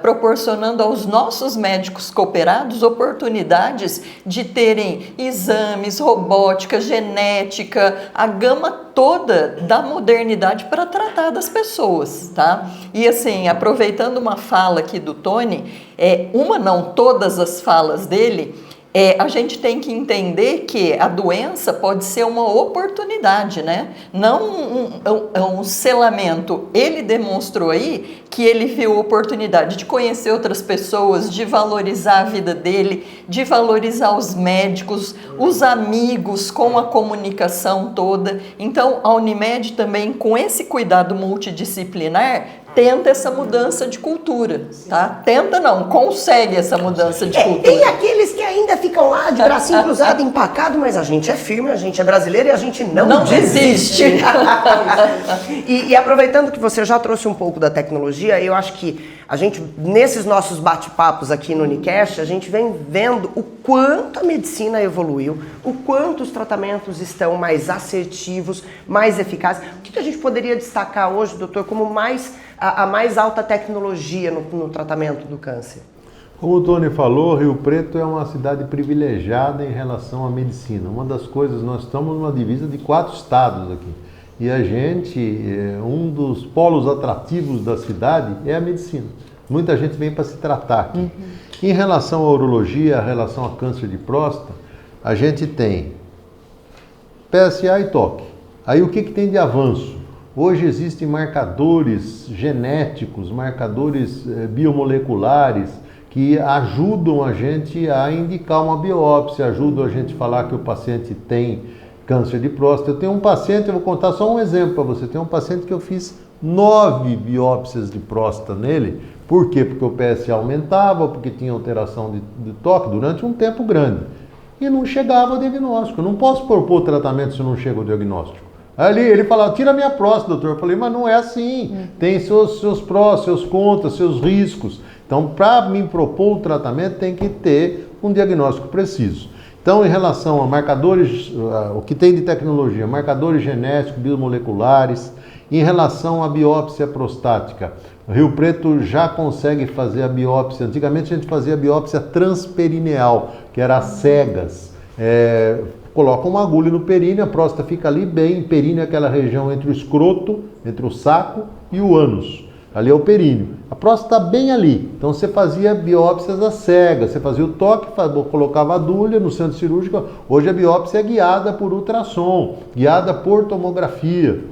S4: proporcionando aos nossos médicos cooperados oportunidades de terem exames, robótica, genética, a gama toda da modernidade para tratar das pessoas, tá? E assim, aproveitando uma fala aqui do Tony, todas as falas dele, a gente tem que entender que a doença pode ser uma oportunidade, né? Não um selamento. Ele demonstrou aí que ele viu a oportunidade de conhecer outras pessoas, de valorizar a vida dele, de valorizar os médicos, os amigos, com a comunicação toda. Então, a Unimed também, com esse cuidado multidisciplinar, tenta essa mudança de cultura, tá? Tenta não, consegue essa mudança de cultura.
S1: Tem aqueles que ainda ficam lá de bracinho cruzado, empacado, mas a gente é firme, a gente é brasileiro e a gente não desiste. e aproveitando que você já trouxe um pouco da tecnologia, eu acho que a gente, nesses nossos bate-papos aqui no Unicast, a gente vem vendo o quanto a medicina evoluiu, o quanto os tratamentos estão mais assertivos, mais eficazes. O que a gente poderia destacar hoje, doutor, como a mais alta tecnologia no tratamento do câncer?
S2: Como o Tony falou, Rio Preto é uma cidade privilegiada em relação à medicina. Uma das coisas, nós estamos numa divisa de 4 estados aqui. E a gente, um dos polos atrativos da cidade é a medicina. Muita gente vem para se tratar aqui. Uhum. Em relação à urologia, em relação a câncer de próstata, a gente tem PSA e TOC. Aí o que tem de avanço? Hoje existem marcadores genéticos, marcadores biomoleculares que ajudam a gente a indicar uma biópsia, ajudam a gente a falar que o paciente tem câncer de próstata. Eu tenho um paciente, eu vou contar só um exemplo para você, tem um paciente que eu fiz 9 biópsias de próstata nele. Por quê? Porque o PSA aumentava, porque tinha alteração de TOC durante um tempo grande. E não chegava ao diagnóstico. Eu não posso propor tratamento se não chega ao diagnóstico. Ali ele falava, tira minha próstata, doutor. Eu falei, mas não é assim. Tem seus prós, seus contras, seus riscos. Então, para me propor o tratamento, tem que ter um diagnóstico preciso. Então, em relação a marcadores, o que tem de tecnologia, marcadores genéticos, biomoleculares, em relação à biópsia prostática, Rio Preto já consegue fazer a biópsia. Antigamente a gente fazia a biópsia transperineal, que era às cegas. Coloca uma agulha no períneo, a próstata fica ali bem. Períneo é aquela região entre o escroto, entre o saco e o ânus. Ali é o períneo. A próstata está bem ali. Então você fazia biópsias às cegas, você fazia o toque, colocava a agulha no centro cirúrgico. Hoje a biópsia é guiada por ultrassom, guiada por tomografia.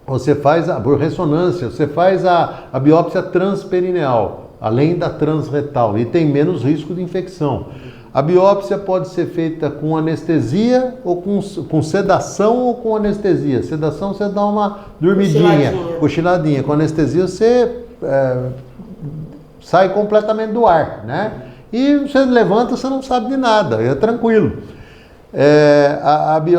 S2: Você faz por ressonância, você faz a biópsia transperineal, além da transretal, e tem menos risco de infecção. A biópsia pode ser feita com anestesia ou com sedação ou com anestesia. Sedação você dá uma dormidinha, cochiladinha. Com anestesia você sai completamente do ar, né? E você levanta, você não sabe de nada, é tranquilo.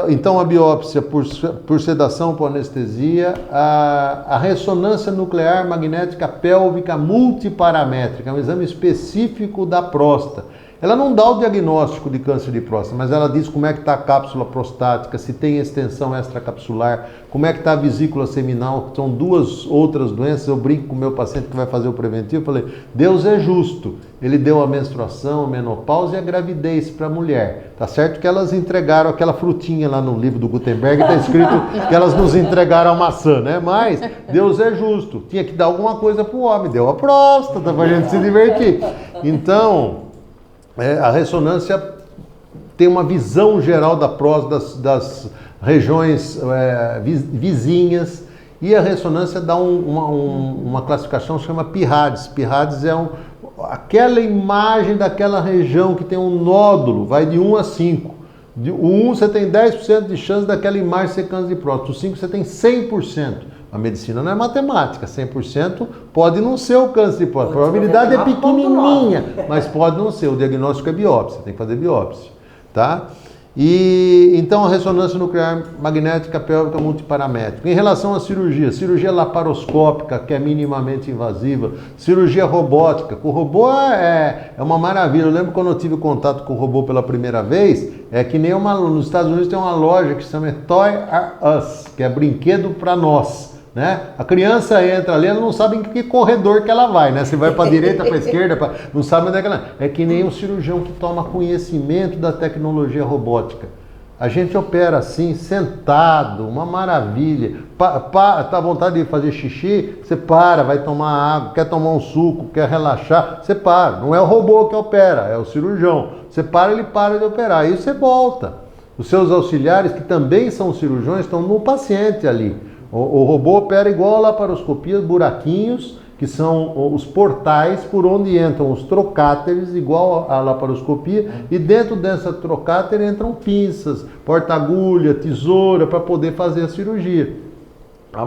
S2: Então a biópsia por sedação, por anestesia, a ressonância nuclear magnética pélvica multiparamétrica, é um exame específico da próstata. Ela não dá o diagnóstico de câncer de próstata, mas ela diz como é que está a cápsula prostática, se tem extensão extracapsular, como é que está a vesícula seminal, que são 2 outras doenças. Eu brinco com o meu paciente que vai fazer o preventivo, falei, Deus é justo, ele deu a menstruação, a menopausa e a gravidez para a mulher. Tá certo que elas entregaram aquela frutinha lá no livro do Gutenberg, está escrito que elas nos entregaram a maçã, né? Mas Deus é justo, tinha que dar alguma coisa para o homem, deu a próstata para a gente se divertir. Então, a ressonância tem uma visão geral da próstata, regiões vizinhas, e a ressonância dá uma classificação que se chama PIRADS. PIRADS é aquela imagem daquela região que tem um nódulo, vai de 1 a 5. O 1 você tem 10% de chance daquela imagem ser câncer de próstata, o 5 você tem 100%. A medicina não é matemática, 100% pode não ser o câncer de próstata. A probabilidade é pequenininha, mas pode não ser. O diagnóstico é biópsia, tem que fazer biópsia, tá? E então a ressonância nuclear magnética pélvica multiparamétrica. Em relação à cirurgia laparoscópica, que é minimamente invasiva, cirurgia robótica. O robô é uma maravilha. Eu lembro quando eu tive contato com o robô pela primeira vez, que nem nos Estados Unidos tem uma loja que se chama Toy R Us, que é brinquedo para nós. Né? A criança entra ali, ela não sabe em que corredor que ela vai, né? Se vai para a direita, para a esquerda, não sabe onde é que ela é. Que nem um cirurgião que toma conhecimento da tecnologia robótica. A gente opera assim, sentado, uma maravilha. Tá à vontade de fazer xixi, você para, vai tomar água, quer tomar um suco, quer relaxar, você para. Não é o robô que opera, é o cirurgião. Você para, ele para de operar, aí você volta. Os seus auxiliares, que também são cirurgiões, estão no paciente ali. O robô opera igual a laparoscopia, buraquinhos, que são os portais por onde entram os trocáteres, igual a laparoscopia, e dentro dessa trocáter entram pinças, porta-agulha, tesoura, para poder fazer a cirurgia.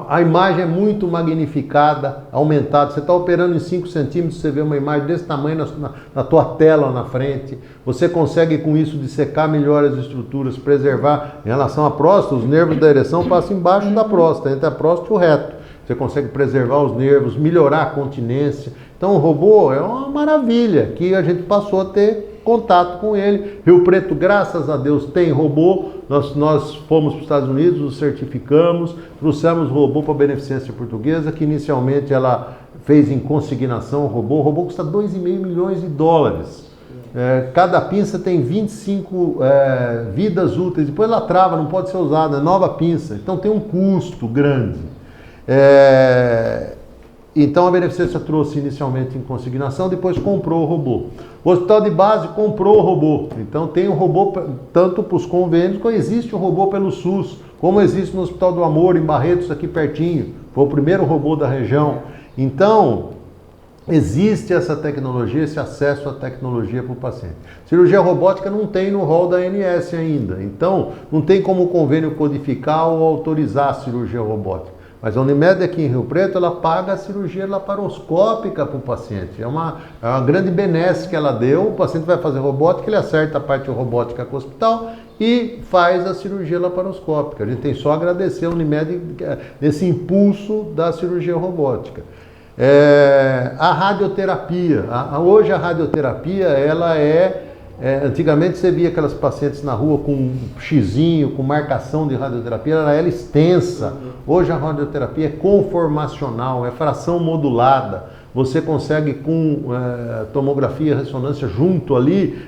S2: A imagem é muito magnificada, aumentada. Você está operando em 5 centímetros, você vê uma imagem desse tamanho na tua tela na frente. Você consegue com isso dissecar melhor as estruturas, preservar. Em relação à próstata, os nervos da ereção passam embaixo da próstata, entre a próstata e o reto. Você consegue preservar os nervos, melhorar a continência. Então o robô é uma maravilha, que a gente passou a ter contato com ele. Rio Preto, graças a Deus, tem robô. Nós fomos para os Estados Unidos, nos certificamos, trouxemos o robô para a Beneficência Portuguesa, que inicialmente ela fez em consignação o robô custa 2,5 milhões de dólares. Cada pinça tem 25 vidas úteis, depois ela trava, não pode ser usada, é nova pinça, então tem um custo grande. Então a Beneficência trouxe inicialmente em consignação, depois comprou o robô. O Hospital de Base comprou o robô. Então tem um robô tanto para os convênios, como existe um robô pelo SUS, como existe no Hospital do Amor, em Barretos, aqui pertinho. Foi o primeiro robô da região. Então, existe essa tecnologia, esse acesso à tecnologia para o paciente. Cirurgia robótica não tem no rol da ANS ainda. Então, não tem como o convênio codificar ou autorizar a cirurgia robótica. Mas a Unimed aqui em Rio Preto, ela paga a cirurgia laparoscópica para o paciente. É uma grande benesse que ela deu. O paciente vai fazer robótica, ele acerta a parte robótica com o hospital e faz a cirurgia laparoscópica. A gente tem só a agradecer a Unimed nesse impulso da cirurgia robótica. A radioterapia. Hoje a radioterapia, ela antigamente você via aquelas pacientes na rua com um xizinho, com marcação de radioterapia, ela era extensa. Hoje a radioterapia é conformacional, é fração modulada. Você consegue com tomografia e ressonância junto ali,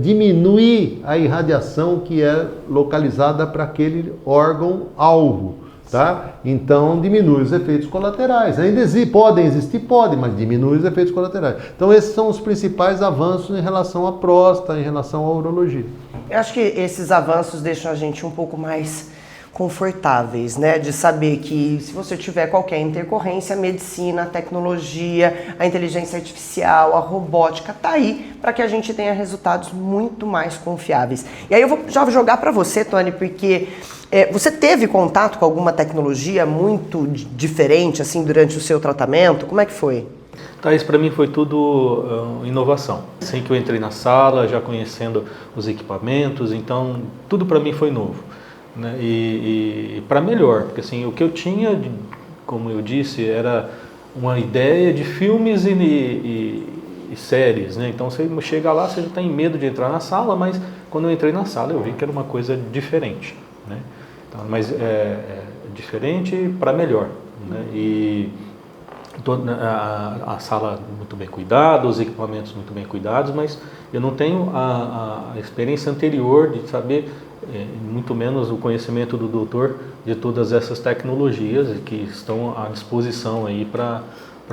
S2: diminuir a irradiação que é localizada para aquele órgão-alvo. Tá? Então diminui os efeitos colaterais. Ainda podem existir, mas diminui os efeitos colaterais. Então esses são os principais avanços em relação à próstata, em relação à urologia.
S1: Eu acho que esses avanços deixam a gente um pouco mais confortáveis, né? De saber que se você tiver qualquer intercorrência, a medicina, a tecnologia, a inteligência artificial, a robótica, tá aí para que a gente tenha resultados muito mais confiáveis. E aí eu vou já jogar para você, Tony, porque você teve contato com alguma tecnologia muito diferente assim durante o seu tratamento? Como é que foi?
S5: Isso para mim foi tudo inovação. Assim que eu entrei na sala, já conhecendo os equipamentos, então tudo para mim foi novo. Né? E para melhor, porque assim, o que eu tinha, como eu disse, era uma ideia de filmes e séries, né? Então você chega lá, você já tem medo de entrar na sala, mas quando eu entrei na sala eu vi que era uma coisa diferente, né? Então, mas diferente para melhor, né? E a sala muito bem cuidada, os equipamentos muito bem cuidados, mas eu não tenho a experiência anterior de saber, muito menos o conhecimento do doutor de todas essas tecnologias que estão à disposição aí para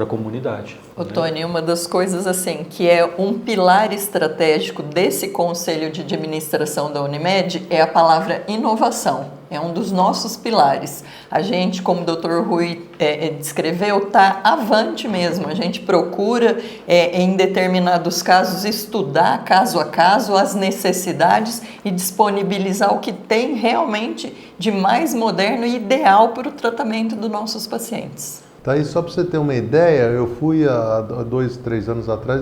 S5: a comunidade.
S4: Ô, Tony, uma das coisas assim que é um pilar estratégico desse Conselho de Administração da Unimed é a palavra inovação. É um dos nossos pilares. A gente, como o Dr. Rui descreveu, está avante mesmo. A gente procura, em determinados casos, estudar caso a caso as necessidades e disponibilizar o que tem realmente de mais moderno e ideal para o tratamento dos nossos pacientes.
S2: Tá aí, só para você ter uma ideia, eu fui há 2, 3 anos atrás,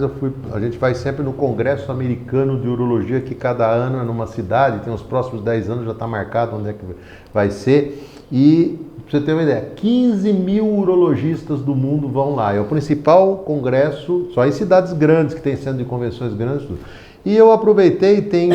S2: a gente vai sempre no Congresso Americano de Urologia, que cada ano é numa cidade, tem os próximos 10 anos, já está marcado onde é que vai ser, e para você ter uma ideia, 15 mil urologistas do mundo vão lá, é o principal congresso, só em cidades grandes, que tem centro de convenções grandes, tudo. E eu aproveitei, tem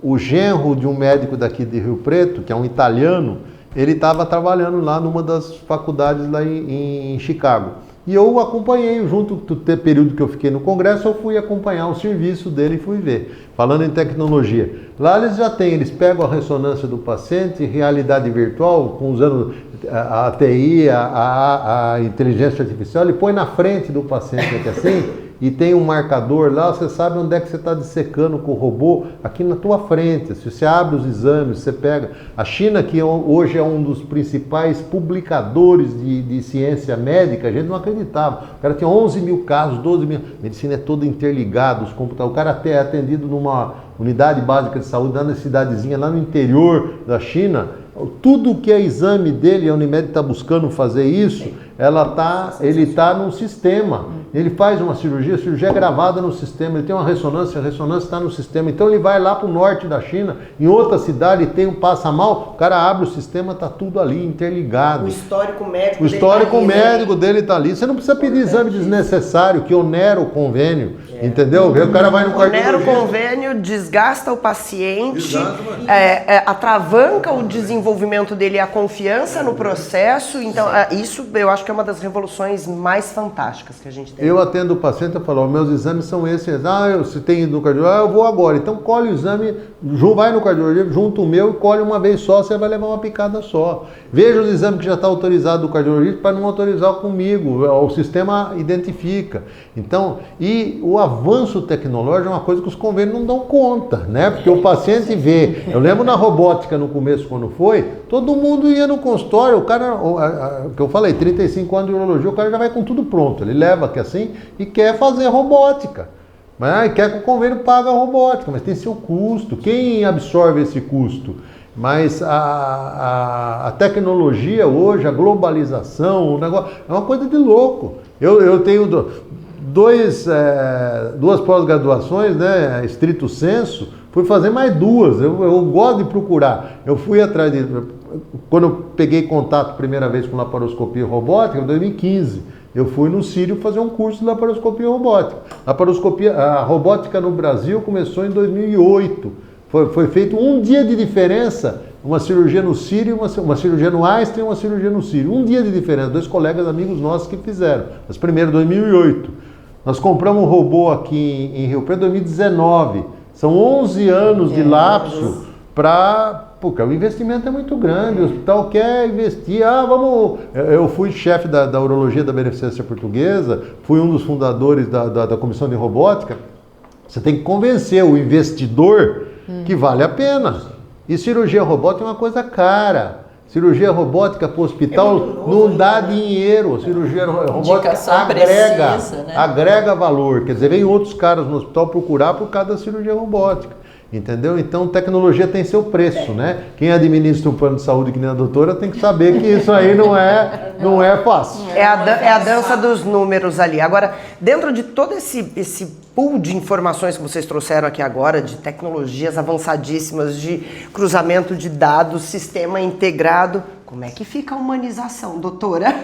S2: o genro de um médico daqui de Rio Preto, que é um italiano, ele estava trabalhando lá numa das faculdades lá em Chicago. E eu acompanhei, junto do período que eu fiquei no congresso, eu fui acompanhar o serviço dele e fui ver. Falando em tecnologia, lá eles pegam a ressonância do paciente, realidade virtual, usando a TI, a inteligência artificial, ele põe na frente do paciente aqui assim, e tem um marcador lá, você sabe onde é que você está dissecando com o robô, aqui na tua frente. Se você abre os exames, você pega. A China, que hoje é um dos principais publicadores de ciência médica, a gente não acreditava. O cara tinha 11 mil casos, 12 mil. A medicina é toda interligada, os computadores. O cara até é atendido numa unidade básica de saúde, lá na cidadezinha, lá no interior da China. Tudo que é exame dele, a Unimed está buscando fazer isso, ele está num sistema. Ele faz uma cirurgia, a cirurgia é gravada no sistema, ele tem uma ressonância, a ressonância está no sistema. Então ele vai lá para o norte da China, em outra cidade, passa mal, o cara abre o sistema, está tudo ali interligado.
S1: O histórico médico
S2: dele está ali. Você não precisa pedir exame desnecessário, que onera o convênio, entendeu? O cara vai no
S1: cardiologista. Onera o convênio, desgasta o paciente, atravanca o desenvolvimento dele e a confiança no processo. Então, isso eu acho que é uma das revoluções mais fantásticas que a gente tem.
S2: Eu atendo o paciente e falo, meus exames são esses. Se tem no cardiologista, eu vou agora. Então colhe o exame, vai no cardiologista, junta o meu e colhe uma vez só, você vai levar uma picada só. Veja os exames que já está autorizado do cardiologista para não autorizar comigo. O sistema identifica. Então, e o avanço tecnológico é uma coisa que os convênios não dão conta, né? Porque o paciente vê. Eu lembro na robótica no começo, quando foi, todo mundo ia no consultório, o cara, que eu falei, 35 anos de urologia, o cara já vai com tudo pronto. Ele leva aqui assim e quer fazer robótica. Mas quer que o convênio pague a robótica, mas tem seu custo. Quem absorve esse custo? Mas a tecnologia hoje, a globalização, o negócio, é uma coisa de louco. Eu tenho duas pós-graduações, né, estrito sensu, fui fazer mais duas, eu gosto de procurar. Eu fui atrás quando eu peguei contato primeira vez com laparoscopia robótica, em 2015, eu fui no Sírio fazer um curso de laparoscopia robótica. A robótica no Brasil começou em 2008. Foi feito um dia de diferença, uma cirurgia no Sírio, uma cirurgia no Einstein e uma cirurgia no Sírio. Um dia de diferença, 2 colegas amigos nossos que fizeram. Mas primeiro, 2008. Nós compramos um robô aqui em Rio Preto em 2019. São 11 anos de lapso porque o investimento é muito grande, o hospital quer investir, eu fui chefe da urologia da Beneficência Portuguesa, fui um dos fundadores da comissão de robótica. Você tem que convencer o investidor que vale a pena. E cirurgia robótica é uma coisa cara. Cirurgia robótica para o hospital não dá dinheiro. Cirurgia robótica agrega valor. Quer dizer, vem outros caras no hospital procurar por causa da cirurgia robótica. Entendeu? Então, tecnologia tem seu preço, né? Quem administra um plano de saúde que nem a doutora tem que saber que isso aí não é fácil.
S1: É a dança dos números ali. Agora, dentro de todo esse pool de informações que vocês trouxeram aqui agora, de tecnologias avançadíssimas, de cruzamento de dados, sistema integrado, como é que fica a humanização, doutora?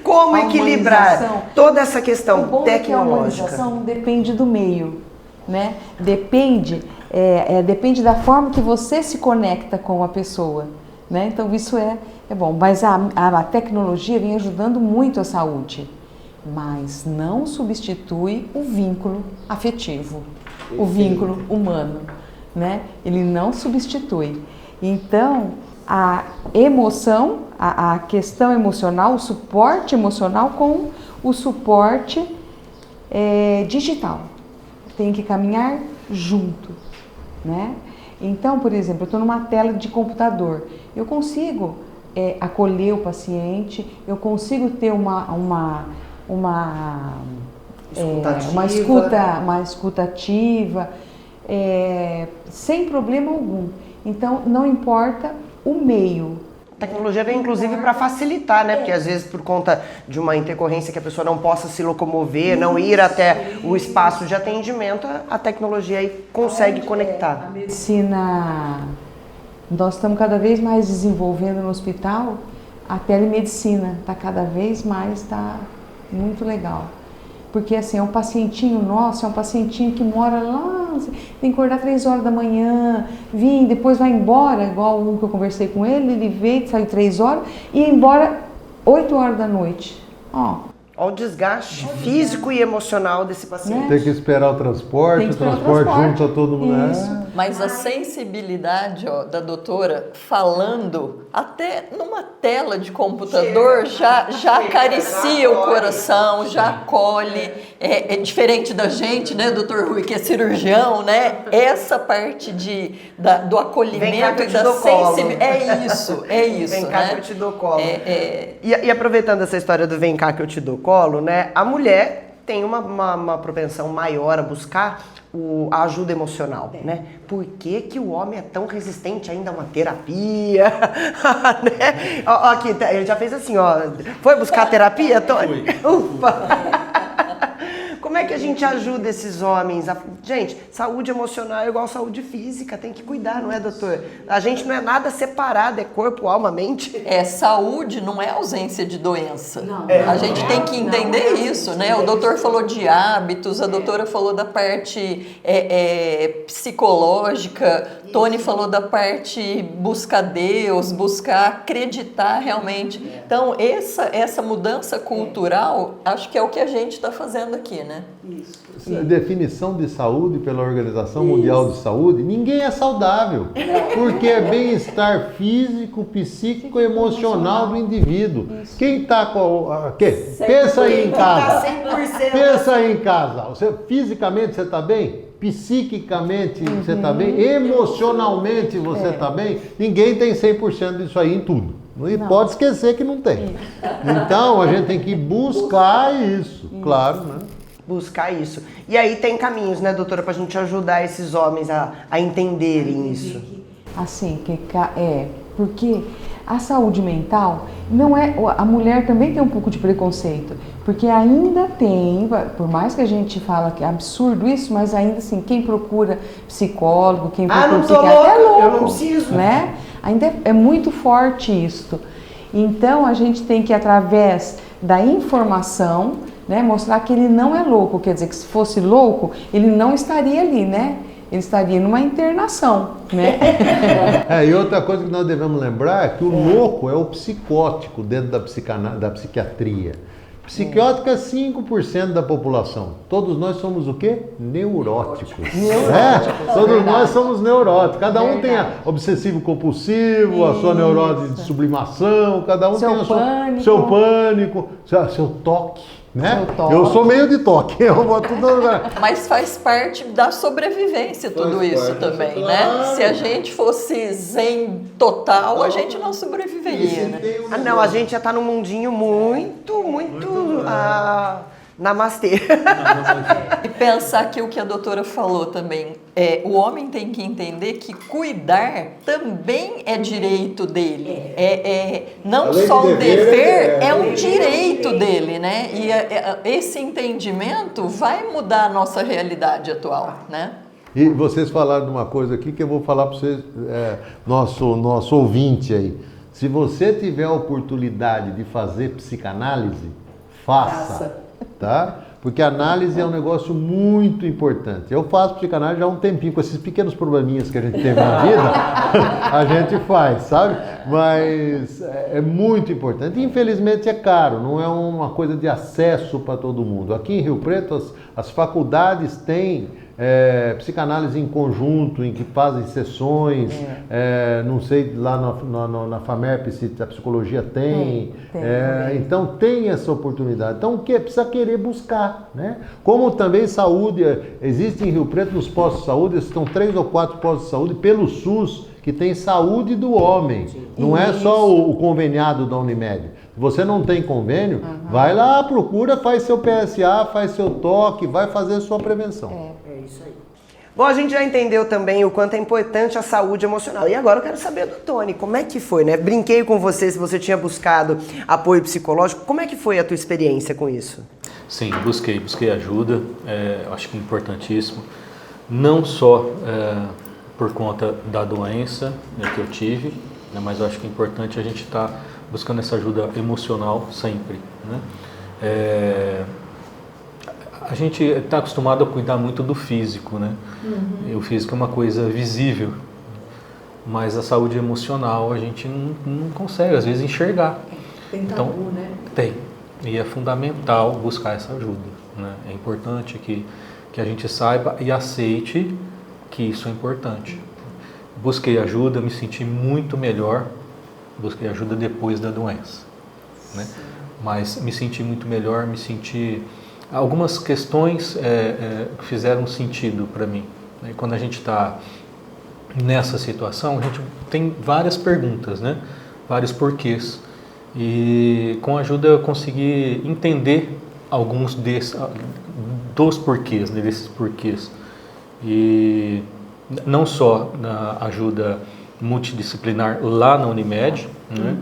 S1: Como equilibrar toda essa questão tecnológica?
S3: A humanização depende do meio. Né? Depende da forma que você se conecta com a pessoa, né? Então isso é bom, mas a tecnologia vem ajudando muito a saúde, mas não substitui o vínculo afetivo, o vínculo humano, né? Ele não substitui. Então a emoção, a questão emocional, o suporte emocional com o suporte digital. Tem que caminhar junto, né? Então, por exemplo, eu estou numa tela de computador, eu consigo acolher o paciente, eu consigo ter uma escuta ativa, sem problema algum. Então, não importa o meio.
S1: A tecnologia vem inclusive para facilitar, né? Porque às vezes por conta de uma intercorrência que a pessoa não possa se locomover, não ir até o espaço de atendimento, a tecnologia aí consegue conectar.
S3: A medicina, nós estamos cada vez mais desenvolvendo no hospital, a telemedicina está cada vez mais, está muito legal. Porque assim, é um pacientinho nosso, é um pacientinho que mora lá, tem que acordar 3 horas da manhã, depois vai embora, igual um que eu conversei com ele veio, saiu 3 horas e ia embora 8 horas da noite.
S1: Olha o desgaste físico e emocional desse paciente.
S2: Tem que esperar o transporte junto a todo mundo.
S4: Mas a sensibilidade da doutora falando, até numa tela de computador, já acaricia o coração, já acolhe. É diferente da gente, né, doutor Rui, que é cirurgião, né? Essa parte do acolhimento e da sensibilidade. É isso.
S1: Vem cá que eu te dou colo. E aproveitando essa história do vem cá que eu te dou colo, né? A mulher tem uma propensão maior a buscar a ajuda emocional, né? Por que o homem é tão resistente ainda a uma terapia? Né? Aqui, ele já fez assim, Foi buscar terapia, Tony? Ufa! Como é que a gente ajuda esses homens? Gente, saúde emocional é igual saúde física, tem que cuidar, não é, doutor? A gente não é nada separado, é corpo, alma, mente.
S4: Saúde não é ausência de doença. A gente tem que entender isso, né? O doutor falou de hábitos, a doutora falou da parte psicológica, Tony falou da parte buscar Deus, buscar acreditar realmente. Então, essa mudança cultural, acho que é o que a gente está fazendo aqui, né?
S2: Isso. A definição de saúde pela Organização Mundial de Saúde, ninguém é saudável, porque é bem-estar físico, psíquico e emocional do indivíduo. Quem está com... Pensa aí em casa. Pensa aí em casa. Fisicamente você está bem? Psiquicamente você está bem? Emocionalmente você está bem? Ninguém tem 100% disso aí em tudo. E pode esquecer que não tem. Então a gente tem que buscar isso, claro, né?
S1: Buscar isso. E aí tem caminhos, né, doutora, pra gente ajudar esses homens a entenderem isso.
S3: Assim, porque a saúde mental não é... A mulher também tem um pouco de preconceito, porque ainda tem, por mais que a gente fala que é absurdo isso, mas ainda assim, quem procura psicólogo, quem procura psiquiatra é louco,
S1: eu não preciso.
S3: Né? Ainda é muito forte isto. Então, a gente tem que, através da informação, né, mostrar que ele não é louco, quer dizer que se fosse louco, ele não estaria ali, né? Ele estaria numa internação, né?
S2: E outra coisa que nós devemos lembrar é que o louco é o psicótico dentro da psiquiatria. Psiquiátrico é 5% da população. Todos nós somos o quê? Neuróticos. Todos nós somos neuróticos. Cada um tem obsessivo compulsivo, a sua neurose de sublimação, cada um tem seu pânico, seu toque. Né? Eu sou meio de toque, eu vou tudo.
S4: Mas faz parte da sobrevivência tudo isso também, né? Se a gente fosse zen total, a gente não sobreviveria, né?
S1: Não, a gente já tá num mundinho muito namastê.
S4: E pensar que o que a doutora falou também, o homem tem que entender que cuidar também é direito dele. Não só um dever, é um direito dele, né? E esse entendimento vai mudar a nossa realidade atual, né?
S2: E vocês falaram de uma coisa aqui que eu vou falar para vocês, nosso ouvinte aí. Se você tiver a oportunidade de fazer psicanálise, faça. Tá? Porque a análise é um negócio muito importante. Eu faço psicanálise já há um tempinho, com esses pequenos probleminhas que a gente teve na vida, a gente faz, sabe? Mas é muito importante. Infelizmente é caro, não é uma coisa de acesso para todo mundo. Aqui em Rio Preto, as faculdades têm psicanálise em conjunto, em que fazem sessões, não sei lá na FAMEP se a psicologia tem. Então tem essa oportunidade. Então o que? Precisa querer buscar, né? Como também saúde, existe em Rio Preto nos postos de saúde, estão 3 ou 4 postos de saúde pelo SUS, que tem saúde do homem. Não é só o conveniado da Unimed. Se você não tem convênio, vai lá, procura, faz seu PSA, faz seu toque, vai fazer sua prevenção.
S1: É isso aí. Bom, a gente já entendeu também o quanto é importante a saúde emocional. E agora eu quero saber do Tony, como é que foi, né? Brinquei com você se você tinha buscado apoio psicológico. Como é que foi a tua experiência com isso?
S5: Sim, busquei ajuda, acho que é importantíssimo. Não só por conta da doença que eu tive, né, mas eu acho que é importante a gente estar buscando essa ajuda emocional sempre, né? A gente está acostumado a cuidar muito do físico, né? E o físico é uma coisa visível, mas a saúde emocional a gente não consegue, às vezes, enxergar.
S3: Tem tabu,
S5: Então,
S3: né?
S5: tem. E é fundamental buscar essa ajuda, né? É importante que a gente saiba e aceite que isso é importante. Busquei ajuda, me senti muito melhor. Busquei ajuda depois da doença, né? Mas me senti muito melhor, algumas questões fizeram sentido para mim, né? Quando a gente está nessa situação, a gente tem várias perguntas, né? Vários porquês. E com a ajuda eu consegui entender alguns dos porquês, né? Desses porquês. E não só na ajuda multidisciplinar lá na Unimed, né?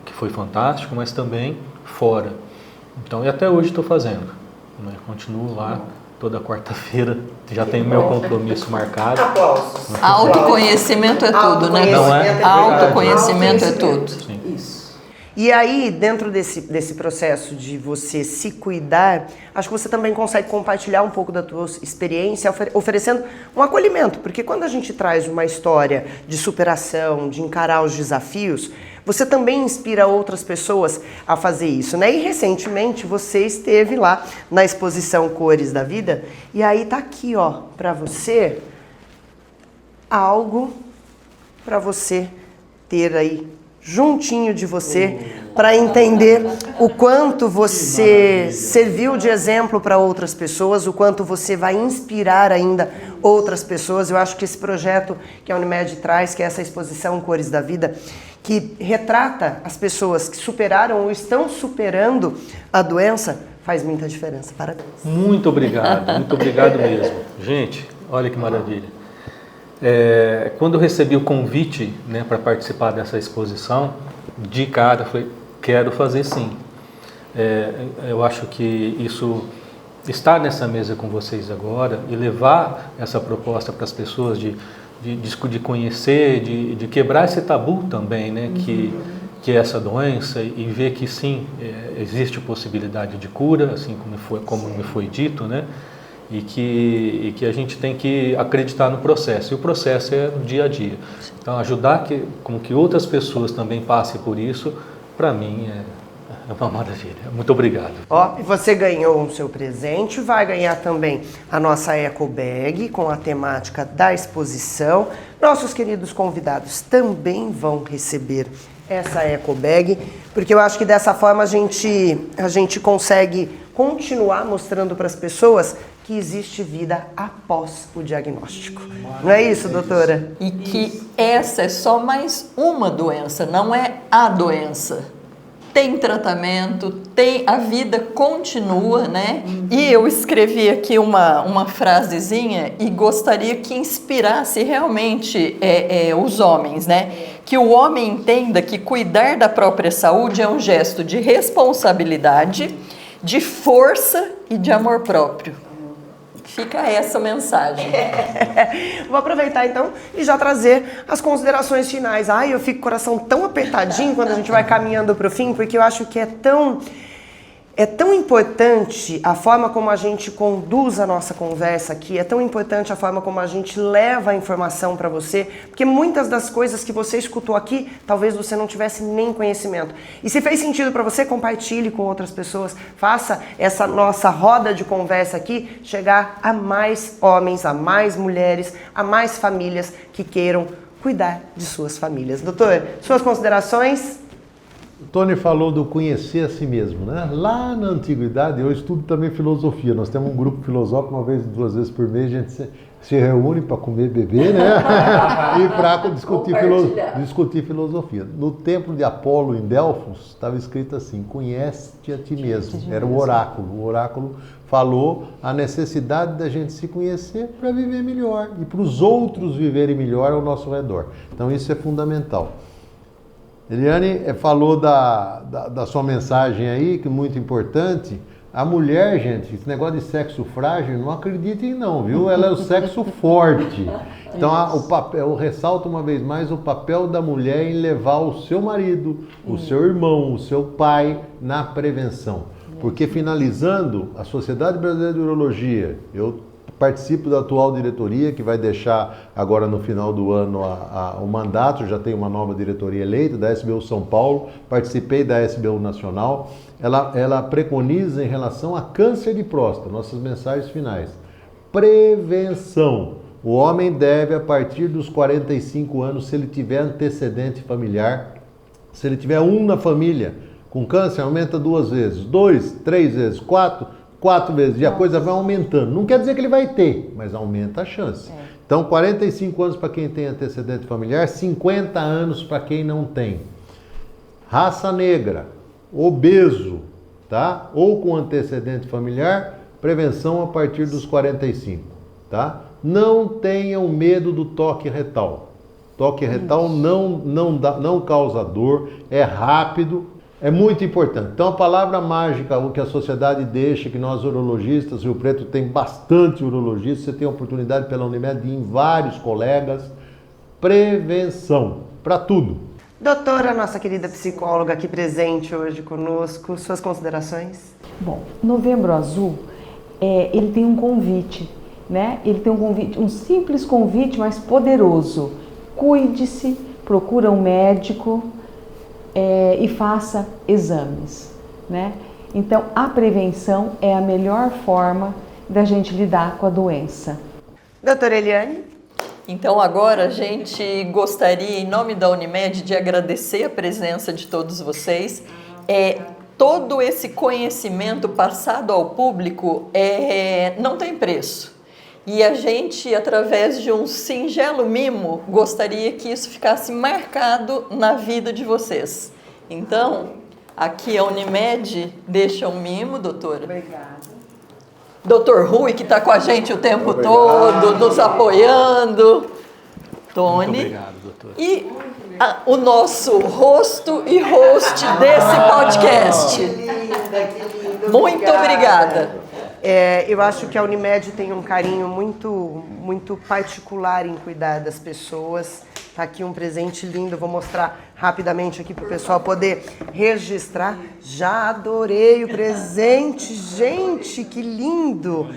S5: Que foi fantástico, mas também fora. Então, e até hoje estou fazendo, né? Continuo lá toda quarta-feira, já tenho meu compromisso marcado.
S1: Aplausos.
S4: Autoconhecimento é tudo, né?
S5: Não é?
S4: Autoconhecimento é tudo.
S5: Sim.
S1: Isso. E aí, dentro desse processo de você se cuidar, acho que você também consegue compartilhar um pouco da tua experiência, oferecendo um acolhimento, porque quando a gente traz uma história de superação, de encarar os desafios, você também inspira outras pessoas a fazer isso, né? E recentemente você esteve lá na exposição Cores da Vida, e aí tá aqui, ó, pra você, algo pra você ter aí juntinho de você, para entender o quanto você serviu de exemplo para outras pessoas, o quanto você vai inspirar ainda outras pessoas. Eu acho que esse projeto que a Unimed traz, que é essa exposição Cores da Vida, que retrata as pessoas que superaram ou estão superando a doença, faz muita diferença. Parabéns.
S5: Muito obrigado mesmo. Gente, olha que maravilha. Quando eu recebi o convite, né, para participar dessa exposição, de cara, falei, quero fazer sim. Eu acho que isso, estar nessa mesa com vocês agora e levar essa proposta para as pessoas de conhecer, de quebrar esse tabu também, né, que é essa doença, e ver que sim, existe possibilidade de cura, assim como me foi dito, né? E que a gente tem que acreditar no processo. E o processo é no dia a dia. Então, ajudar com que outras pessoas também passem por isso, para mim, é uma maravilha. Muito obrigado.
S1: Ó, e você ganhou o seu presente, vai ganhar também a nossa Eco Bag com a temática da exposição. Nossos queridos convidados também vão receber essa Eco Bag, porque eu acho que dessa forma a gente consegue continuar mostrando para as pessoas que existe vida após o diagnóstico. Não é isso, doutora?
S4: E que essa é só mais uma doença, não é a doença. Tem tratamento, a vida continua, né? E eu escrevi aqui uma frasezinha e gostaria que inspirasse realmente os homens, né? Que o homem entenda que cuidar da própria saúde é um gesto de responsabilidade, de força e de amor próprio. Fica essa mensagem.
S1: Vou aproveitar então e já trazer as considerações finais. Ai, eu fico com o coração tão apertadinho quando a gente vai caminhando para o fim, porque eu acho que é tão É tão importante a forma como a gente conduz a nossa conversa aqui, é tão importante a forma como a gente leva a informação para você, porque muitas das coisas que você escutou aqui, talvez você não tivesse nem conhecimento. E se fez sentido para você, compartilhe com outras pessoas, faça essa nossa roda de conversa aqui chegar a mais homens, a mais mulheres, a mais famílias que queiram cuidar de suas famílias. Doutor, suas considerações?
S2: O Tony falou do conhecer a si mesmo, né? Lá na antiguidade, eu estudo também filosofia. Nós temos um grupo filosófico, uma vez, 2 vezes por mês, a gente se reúne para comer, beber, né? E para discutir filosofia. No templo de Apolo, em Delfos, estava escrito assim: conhece-te a ti mesmo. Era o oráculo. O oráculo falou a necessidade da gente se conhecer para viver melhor e para os outros viverem melhor ao nosso redor. Então isso é fundamental. Eliane falou da sua mensagem aí, que é muito importante. A mulher, gente, esse negócio de sexo frágil, não acreditem não, viu? Ela é o sexo forte. Então, eu ressalto uma vez mais o papel da mulher em levar o seu marido, o seu irmão, o seu pai na prevenção. Porque, finalizando, a Sociedade Brasileira de Urologia, eu participo da atual diretoria, que vai deixar agora no final do ano o mandato, já tem uma nova diretoria eleita, da SBU São Paulo, participei da SBU Nacional. Ela preconiza em relação a câncer de próstata, nossas mensagens finais. Prevenção. O homem deve, a partir dos 45 anos, se ele tiver antecedente familiar, se ele tiver um na família com câncer, aumenta 2 vezes, 2, 3 vezes, 4 vezes, e a coisa vai aumentando. Não quer dizer que ele vai ter, mas aumenta a chance. Então, 45 anos para quem tem antecedente familiar, 50 anos para quem não tem. Raça negra, obeso, tá? Ou com antecedente familiar, prevenção a partir dos 45, tá? Não tenham medo do toque retal. Toque retal não causa dor, é rápido. É muito importante. Então, a palavra mágica, o que a sociedade deixa, que nós urologistas, Rio Preto tem bastante urologistas, você tem a oportunidade pela Unimed de ir em vários colegas, prevenção, para tudo.
S1: Doutora, nossa querida psicóloga aqui presente hoje conosco, suas considerações?
S3: Bom, Novembro Azul, ele tem um convite, né? Ele tem um convite, um simples convite, mas poderoso. Cuide-se, procura um médico, e faça exames, né? Então, a prevenção é a melhor forma da gente lidar com a doença.
S1: Doutora Eliane?
S4: Então, agora a gente gostaria, em nome da Unimed, de agradecer a presença de todos vocês. Todo esse conhecimento passado ao público não tem preço. E a gente, através de um singelo mimo, gostaria que isso ficasse marcado na vida de vocês. Então, aqui a Unimed deixa um mimo, doutora.
S3: Obrigada.
S4: Doutor Rui, que está com a gente o tempo todo, nos apoiando. Tony.
S5: Muito obrigado, doutora.
S4: E o nosso rosto e host desse podcast. Muito obrigada.
S1: Eu acho que a Unimed tem um carinho muito particular em cuidar das pessoas. Tá aqui um presente lindo, eu vou mostrar rapidamente aqui para o pessoal poder registrar. Já adorei o presente, gente, que lindo!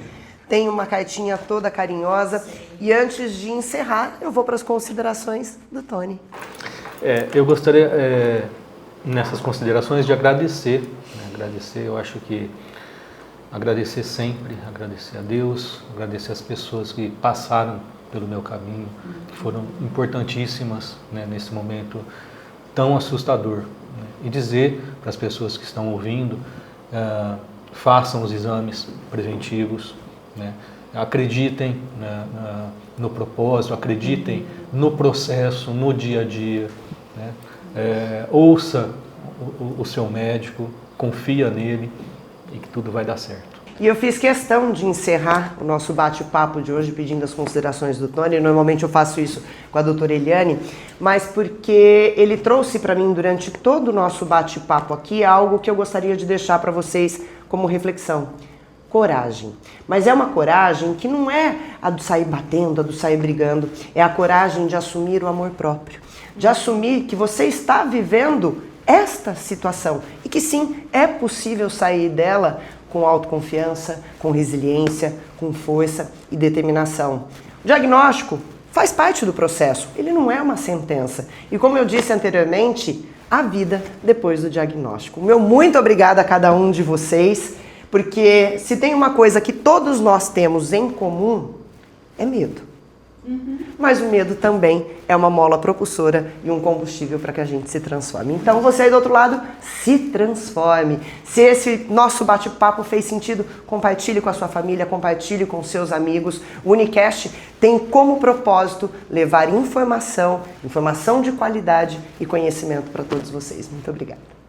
S1: Tem uma cartinha toda carinhosa. E antes de encerrar, eu vou para as considerações do Tony.
S5: Eu gostaria, nessas considerações, de agradecer. Eu acho que agradecer sempre, agradecer a Deus, agradecer as pessoas que passaram pelo meu caminho, que foram importantíssimas, né, nesse momento tão assustador. Né? E dizer para as pessoas que estão ouvindo, façam os exames preventivos, né? Acreditem no propósito, acreditem no processo, no dia a dia, né? Ouça o seu médico, confia nele, e que tudo vai dar certo.
S1: E eu fiz questão de encerrar o nosso bate-papo de hoje pedindo as considerações do Tony. Normalmente eu faço isso com a doutora Eliane, mas porque ele trouxe para mim durante todo o nosso bate-papo aqui algo que eu gostaria de deixar para vocês como reflexão. Coragem. Mas é uma coragem que não é a do sair batendo, a do sair brigando. É a coragem de assumir o amor próprio. De assumir que você está vivendo esta situação e que sim, é possível sair dela com autoconfiança, com resiliência, com força e determinação. O diagnóstico faz parte do processo, ele não é uma sentença. E como eu disse anteriormente, a vida depois do diagnóstico. Meu muito obrigada a cada um de vocês, porque se tem uma coisa que todos nós temos em comum, é medo. Mas o medo também é uma mola propulsora e um combustível para que a gente se transforme. Então você aí do outro lado, se transforme. Se esse nosso bate-papo fez sentido, compartilhe com a sua família, compartilhe com seus amigos. O Unicast tem como propósito levar informação de qualidade e conhecimento para todos vocês. Muito obrigada.